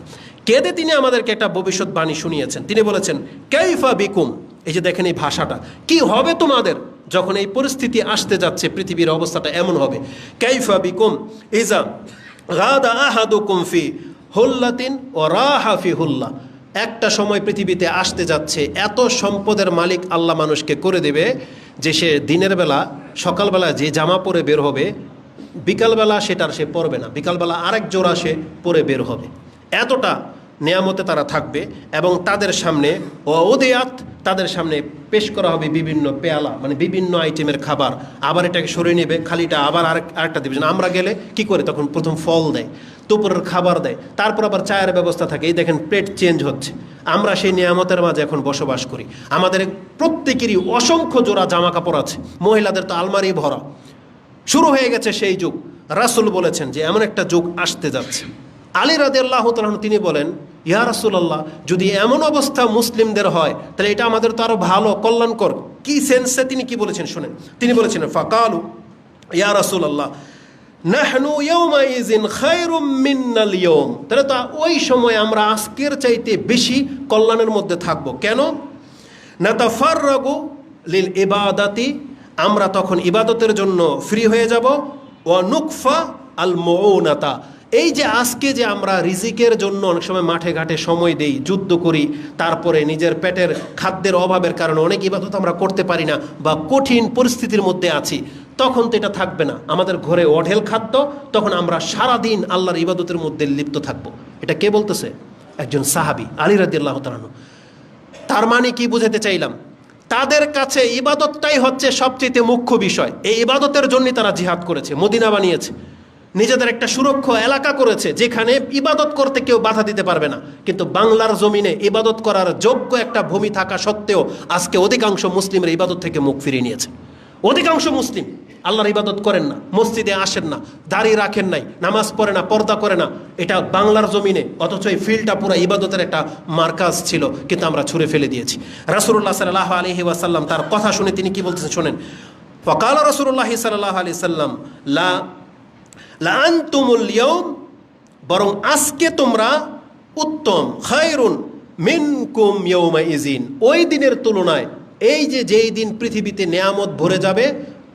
কেঁদে তিনি আমাদেরকে একটা ভবিষ্যৎবাণী শুনিয়েছেন। তিনি বলেছেন, কাইফা বিকুম, এই যে দেখেন এই ভাষাটা, কি হবে তোমাদের যখন এই পরিস্থিতি আসতে যাচ্ছে, পৃথিবীর অবস্থাটা এমন হবে। কাইফা বিকুম ইজা গাদা আহাদুকুম ফি হুল্লাতিন ও রাহা ফি হুল্লা, একটা সময় পৃথিবীতে আসতে যাচ্ছে, এত সম্পদের মালিক আল্লাহ মানুষকে করে দেবে যে সে দিনের বেলা সকালবেলা যে জামা পরে বের হবে, বিকালবেলা সেটার সে পরবে না, বিকালবেলা আরেক জোড়া সে পরে বের হবে। এতটা নেয়ামতে তারা থাকবে এবং তাদের সামনে ওদেয়াত, তাদের সামনে পেশ করা হবে বিভিন্ন পেয়ালা, মানে বিভিন্ন আইটেমের খাবার, আবার এটাকে সরিয়ে নেবে, খালিটা আবার আরেকটা দেবে। আমরা গেলে কি করে, তখন প্রথম ফল দেয়, দুপুরের খাবার দেয়, তারপর আবার চায়ের ব্যবস্থা থাকে। এই দেখেন প্লেট চেঞ্জ হচ্ছে। আমরা সেই নিয়ামতের মাঝে এখন বসবাস করি। আমাদের প্রত্যেকেরই অসংখ্য জোড়া জামা কাপড় আছে, মহিলাদের তো আলমারি ভরা। শুরু হয়ে গেছে সেই যুগ। রাসূল বলেছেন যে এমন একটা যুগ আসতে যাচ্ছে। আলী রাদিয়াল্লাহু তাআলা তিনি বলেন, ইয়া রাসূলুল্লাহ, যদি এমন অবস্থা মুসলিমদের হয় তাহলে এটা আমাদের তো আরো ভালো কল্যাণকর। কি সেন্সে তিনি কি বলেছেন শুনেন। তিনি বলেছেন, ফাকালু ইয়া রাসূলুল্লাহ নাহনু ইয়াউমাইযিন খায়রুম মিনাল ইয়াউম, তাহলে তো ওই সময় আমরা আজকের চাইতে বেশি কল্যাণের মধ্যে থাকব। কেন? নাতাফাররাগু লিল ইবাদাতি, আমরা তখন ইবাদতের জন্য ফ্রি হয়ে যাব। ওয়া নুকফা আল মুউনাতা, এই যে আজকে যে আমরা রিজিকের জন্য অনেক সময় মাঠে ঘাটে সময় দেই, যুদ্ধ করি, তারপরে নিজের পেটের খাদ্যের অভাবের কারণে অনেক ইবাদত আমরা করতে পারি না বা কঠিন পরিস্থিতির মধ্যে আছি, তখন তো এটা থাকবে না। আমাদের ঘরে অঢেল খাদ্য, তখন আমরা সারাদিন আল্লাহর ইবাদতের মধ্যে লিপ্ত থাকব। এটা কে বলতেছে? একজন সাহাবী, আলী রাদিয়াল্লাহু তাআলা। তার মানে কি বুঝাতে চাইলাম? তাদের কাছে ইবাদতটাই হচ্ছে সবচেয়ে মুখ্য বিষয়। এই ইবাদতের জন্যই তারা জিহাদ করেছে, মদিনা বানিয়েছে, নিজেদের একটা সুরক্ষা এলাকা করেছে যেখানে ইবাদত করতে কেউ বাধা দিতে পারবে না। কিন্তু বাংলার জমিনে ইবাদত করার যোগ্য একটা ভূমি থাকা সত্ত্বেও আজকে অধিকাংশ মুসলিমের ইবাদত থেকে মুখ ফিরিয়ে নিয়েছে। অধিকাংশ মুসলিম আল্লাহর ইবাদত করেন না, মসজিদে আসেন না, দাড়ি রাখেন নাই, নামাজ পড়ে না, পর্দা করে না, এটা বাংলার জমিনে। অথচ এই ফিল্ডটা পুরো ইবাদতের একটা মার্কাজ ছিল, কিন্তু আমরা ছুঁড়ে ফেলে দিয়েছি। রাসূলুল্লাহ সাল্লাল্লাহু আলাইহি ওয়াসাল্লাম তার কথা শুনে তিনি কি বলতেছেন শোনেন। ফাকালা রাসূলুল্লাহ সাল্লাল্লাহু আলাইহি ওয়াসাল্লাম লা আনতুমুল ইয়াউম, বরং আজকে তোমরা উত্তম, খায়রুন মিনকুম ইয়াউমাইজিন, ওই দিনের তুলনায় এই যে যেই দিন পৃথিবীতে নেয়ামত ভরে যাবে,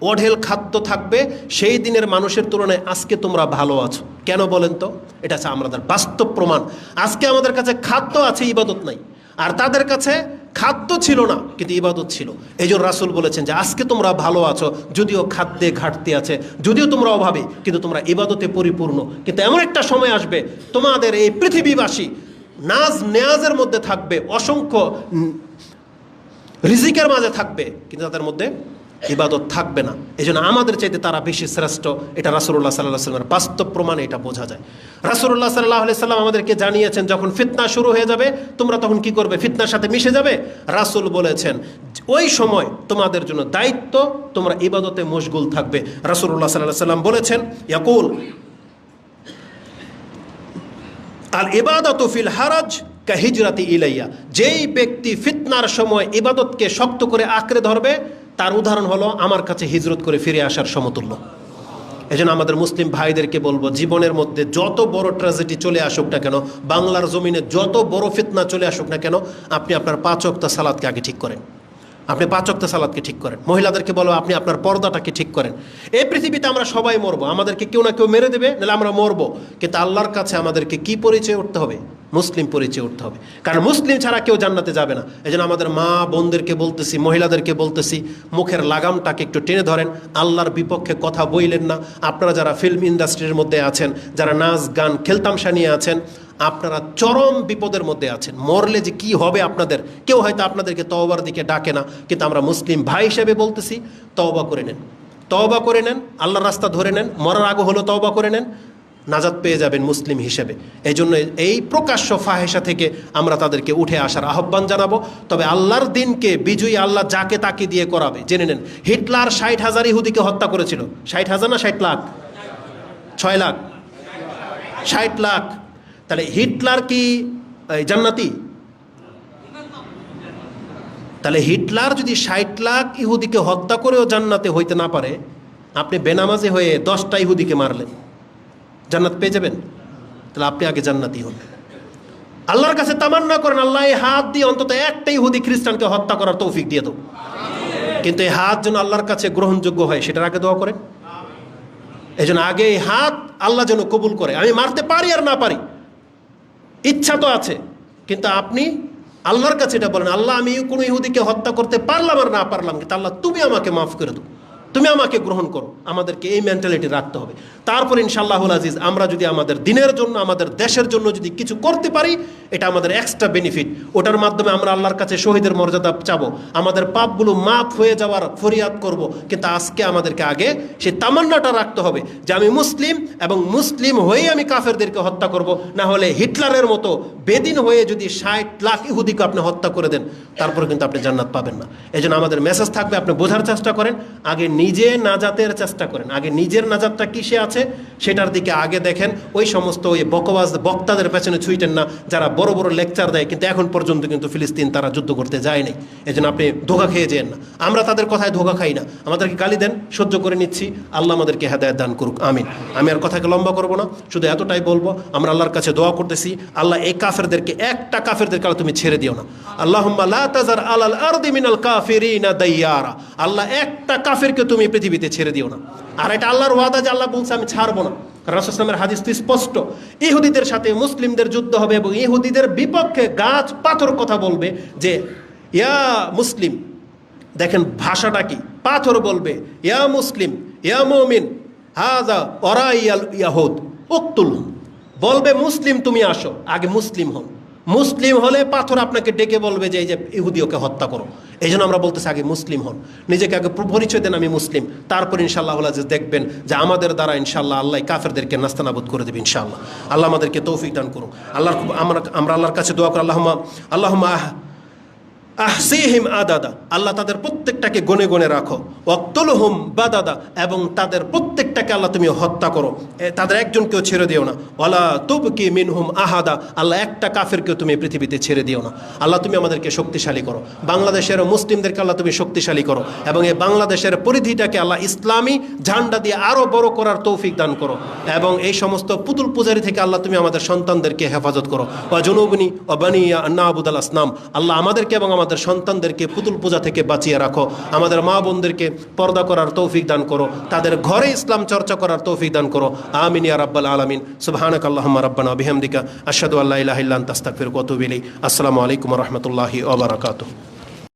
অঢেল খাদ্য থাকবে, সেই দিনের মানুষের তুলনায় আজকে তোমরা ভালো আছো। কেন বলেন তো? এটা হচ্ছে আমাদের বাস্তব প্রমাণ। আজকে আমাদের কাছে খাদ্য আছে, ইবাদত নাই। আর তাদের কাছে খাদ্য ছিল না কিন্তু ইবাদত ছিল। এই জন্য রাসূল বলেছেন যে আজকে তোমরা ভালো আছো, যদিও খাদ্যে ঘাটতি আছে, যদিও তোমরা অভাবী, কিন্তু তোমরা ইবাদতে পরিপূর্ণ। কিন্তু এমন একটা সময় আসবে তোমাদের এই পৃথিবীবাসী নাজ নেয়াজের মধ্যে থাকবে, অসংখ্য রিজিকের মাঝে থাকবে, কিন্তু তাদের মধ্যে ইবাদত থাকবে না। এই জন্য আমাদের চাইতে তারা বেশি শ্রেষ্ঠ। এটা রাসূলুল্লাহ সাল্লাল্লাহু আলাইহি ওয়াসাল্লামের বাস্তব প্রমাণে এটা বোঝা যায়। রাসূলুল্লাহ সাল্লাল্লাহু আলাইহি ওয়াসাল্লাম আমাদেরকে জানিয়েছেন যখন ফিতনা শুরু হয়ে যাবে তোমরা তখন কি করবে? ফিতনার সাথে মিশে যাবে। রাসূল বলেছেন ওই সময় তোমাদের জন্য দায়িত্ব, তোমরা ইবাদতে মশগুল থাকবে। রাসূলুল্লাহ সাল্লাল্লাহু আলাইহি ওয়াসাল্লাম বলেছেন ইয়াকুল আল ইবাদাতু ফিল হারাজ কা হিজরাতি ইলাইয়া, যেই ব্যক্তি ফিতনার সময় ইবাদতকে শক্ত করে আঁকড়ে ধরবে তার উদাহরণ হলো আমার কাছে হিজরত করে ফিরে আসার সমতুল্য। এজন্য আমাদের মুসলিম ভাইদেরকে বলবো, জীবনের মধ্যে যত বড় ট্র্যাজেডি চলে আসুক না কেন, বাংলার জমিনে যত বড় ফিতনা চলে আসুক না কেন, আপনি আপনার 5 ওয়াক্ত সালাতকে আগে ঠিক করেন। আপনি 5 ওয়াক্ত সালাতকে ঠিক করেন। মহিলাদেরকে বলো আপনি আপনার পর্দাটাকে ঠিক করেন। এই পৃথিবীতে আমরা সবাই মরবো, আমাদেরকে কেউ না কেউ মেরে দেবে, নাহলে আমরা মরবো, কিন্তু আল্লাহর কাছে আমাদেরকে কি পরিচয় উঠতে হবে? মুসলিম পরিচয় উঠতে হবে। কারণ মুসলিম ছাড়া কেউ জান্নাতে যাবে না। এই জন্য আমাদের মা বোনদেরকে বলতেছি, মহিলাদেরকে বলতেছি, মুখের লাগামটাকে একটু টেনে ধরেন, আল্লাহর বিপক্ষে কথা বইলেন না। আপনারা যারা ফিল্ম ইন্ডাস্ট্রির মধ্যে আছেন, যারা নাচ গান খেলতামশা নিয়ে আছেন, আপনারা চরম বিপদের মধ্যে আছেন। মরলে যে কি হবে আপনাদের, কেউ হয়তো আপনাদেরকে তওবার দিকে ডাকে না, কিন্তু আমরা মুসলিম ভাই হিসেবে বলতেছি তওবা করে নেন, তওবা করে নেন, আল্লাহর রাস্তা ধরে নেন। মরার আগে হলো তওবা করে নেন, নাজাত পেয়ে যাবেন মুসলিম হিসেবে। এই জন্য এই প্রকাশ্য ফাহেসা থেকে আমরা তাদেরকে উঠে আসার আহ্বান জানাবো। তবে আল্লাহর দিনকে বিজয়ী আল্লাহ যাকে তাকে দিয়ে করাবে। জেনে নেন, হিটলার 60,000 ইহুদিকে হত্যা করেছিল। 60,000 না 60 লাখ? 6 লাখ, 60 লাখ। তাহলে হিটলার কি জান্নাতি? তাহলে হিটলার যদি 60 লাখ ইহুদিকে হত্যা করেও জান্নাতে হইতে না পারে, আপনি বেনামাজি হয়ে 10টা ইহুদিকে মারলেন, জান্নাত পেয়ে যাবেন? তাহলে আপনি আগে জান্নাতি হন। আল্লাহর কাছে তামান্না করেন, আল্লাহ এই হাত দিয়ে অন্তত একটা ইহুদি খ্রিস্টানকে হত্যা করার তৌফিক দিয়ে দাও। কিন্তু এই হাত যেন আল্লাহর কাছে গ্রহণযোগ্য হয়, সেটার আগে দোয়া করেন। এই জন্য আগে এই হাত আল্লাহ যেন কবুল করে। আমি মারতে পারি আর না পারি, ইচ্ছা তো আছে, কিন্তু আপনি আল্লাহর কাছে এটা বলেন, আল্লাহ আমি কোনো ইহুদিকে হত্যা করতে পারলাম আর না পারলাম, কিন্তু আল্লাহ তুমি আমাকে মাফ করে দাও, তুমি আমাকে গ্রহণ করো। আমাদেরকে এই মেন্টালিটি রাখতে হবে। তারপর ইনশাআল্লাহুল আজিজ আমরা যদি আমাদের দিনের জন্য, আমাদের দেশের জন্য যদি কিছু করতে পারি, এটা আমাদের এক্সট্রা বেনিফিট। ওটার মাধ্যমে আমরা আল্লাহর কাছে শহীদের মর্যাদা চাবো, আমাদের পাপগুলো মাফ হয়ে যাওয়ার ফরিয়াদ করব। কিন্তু আজকে আমাদেরকে আগে সেই তামান্নাটা রাখতে হবে যে আমি মুসলিম, এবং মুসলিম হয়ে আমি কাফেরদেরকে হত্যা করব। না হলে হিটলারের মতো বেদিন হয়ে যদি 60 লাখ ইহুদিকে আপনি হত্যা করে দেন, তারপরে কিন্তু আপনি জান্নাত পাবেন না। এই জন্য আমাদের মেসেজ থাকবে, আপনি বোঝার চেষ্টা করেন, আগে নিজে নাজাতের চেষ্টা করেন। আগে নিজের নাজাতটা কিসে আছে সেটার দিকে আগে দেখেন। ওই সমস্ত ওই বকবাজ বক্তাদের পেছনে ছুইটেন না, যারা বড় বড় লেকচার দেয় কিন্তু এখন পর্যন্ত কিন্তু ফিলিস্তিন তারা যুদ্ধ করতে যায়নি। এই জন্য আপনি ধোঁকা খেয়ে যেন না। আমরা তাদের কথায় ধোঁকা খাই না, আমাদেরকে গালি দেন, সহ্য করে নিচ্ছি। আল্লাহ আমাদেরকে হেদায়েত দান করুক, আমিন। আমি আর কথাকে লম্বা করব না, শুধু এতটাই বলবো, আমরা আল্লাহর কাছে দোয়া করতেছি, আল্লাহ এই কাফেরদেরকে, একটা কাফেরদেরকে তুমি ছেড়ে দিও না। আল্লাহুম্মা লা তাজার আলাল আরদি মিনাল কাফিরিনা দাইয়ারা, আল্লাহ একটা কাফেরকে তুমি পৃথিবীতে ছেড়ে দিও না। আর এটা আল্লাহর ওয়াদা যে আল্লাহ বলছে আমি ছাড়বো না। রাসূল সাল্লাল্লাহু আলাইহি ওয়াসাল্লামের হাদিস স্পষ্ট, ইহুদিদের সাথে মুসলিমদের যুদ্ধ হবে এবং ইহুদিদের বিপক্ষে গাছ পাথর কথা বলবে যে ইয়া মুসলিম। দেখেন ভাষাটা কি, পাথর বলবে ইয়া মুসলিম, ইয়া মুমিন, হাযা ওরাইয়াল ইয়াহুদ উকতুলহুম, বলবে মুসলিম তুমি আসো, আগে মুসলিম হন। মুসলিম হলে পাথর আপনাকে ডেকে বলবে যে এই যে ইহুদিওকে হত্যা করো। এই জন্য আমরা বলতেছি আগে মুসলিম হন, নিজেকে আগে পরিচয় দেন আমি মুসলিম। তারপর ইনশাআল্লাহ দেখবেন যে আমাদের দ্বারা ইনশাআল্লাহ আল্লাহ কাফেরদেরকে নাস্তানাবুদ করে দেবে ইনশাআল্লাহ। আল্লাহ আমাদেরকে তৌফিক দান করুন। আমরা আল্লাহর কাছে দোয়া করি, আল্লাহুম্মা আহসিহিম আদাদা, আল্লাহ তাদের প্রত্যেকটাকে গনে গনে রাখো, ওয়াক্তুলহুম বাদাদা, এবং তাদের প্রত্যেক প্রত্যেকটাকে আল্লাহ তুমি হত্যা করো, তাদের একজনকেও ছেড়ে দিও না। ওয়ালা তুবকি মিনহুম আহাদা, আল্লাহ একটা কাফেরকেও তুমি পৃথিবীতে ছেড়ে দিও না। আল্লাহ তুমি আমাদেরকে শক্তিশালী করো, বাংলাদেশের মুসলিমদেরকে আল্লাহ তুমি শক্তিশালী করো, এবং এই বাংলাদেশের পরিধিটাকে আল্লাহ ইসলামী ঝান্ডা দিয়ে আরও বড় করার তৌফিক দান করো, এবং এই সমস্ত পুতুল পূজারি থেকে আল্লাহ তুমি আমাদের সন্তানদেরকে হেফাজত করো। ওয়া জুনুবনি ওয়া বানিয়া আন না'বুদাল আসনাম, আল্লাহ আমাদেরকে এবং আমাদের সন্তানদেরকে পুতুল পূজা থেকে বাঁচিয়ে রাখো। আমাদের মা বোনদেরকে পর্দা করার তৌফিক দান করো, তাদের ঘরে ইসলাম চর্চা করার তৌফিক দান করো। আমিন ইয়া রাব্বাল আলামিন। সুবহানাকা আল্লাহুম্মা রাব্বানা ওয়া বিহামদিকা আশহাদু আল্লা ইলাহা ইল্লা আনতা আস্তাগফিরুকা ওয়া আতুবু ইলাইক। আসসালামু আলাইকুম ওয়া রাহমাতুল্লাহি ওয়া বারাকাতুহু।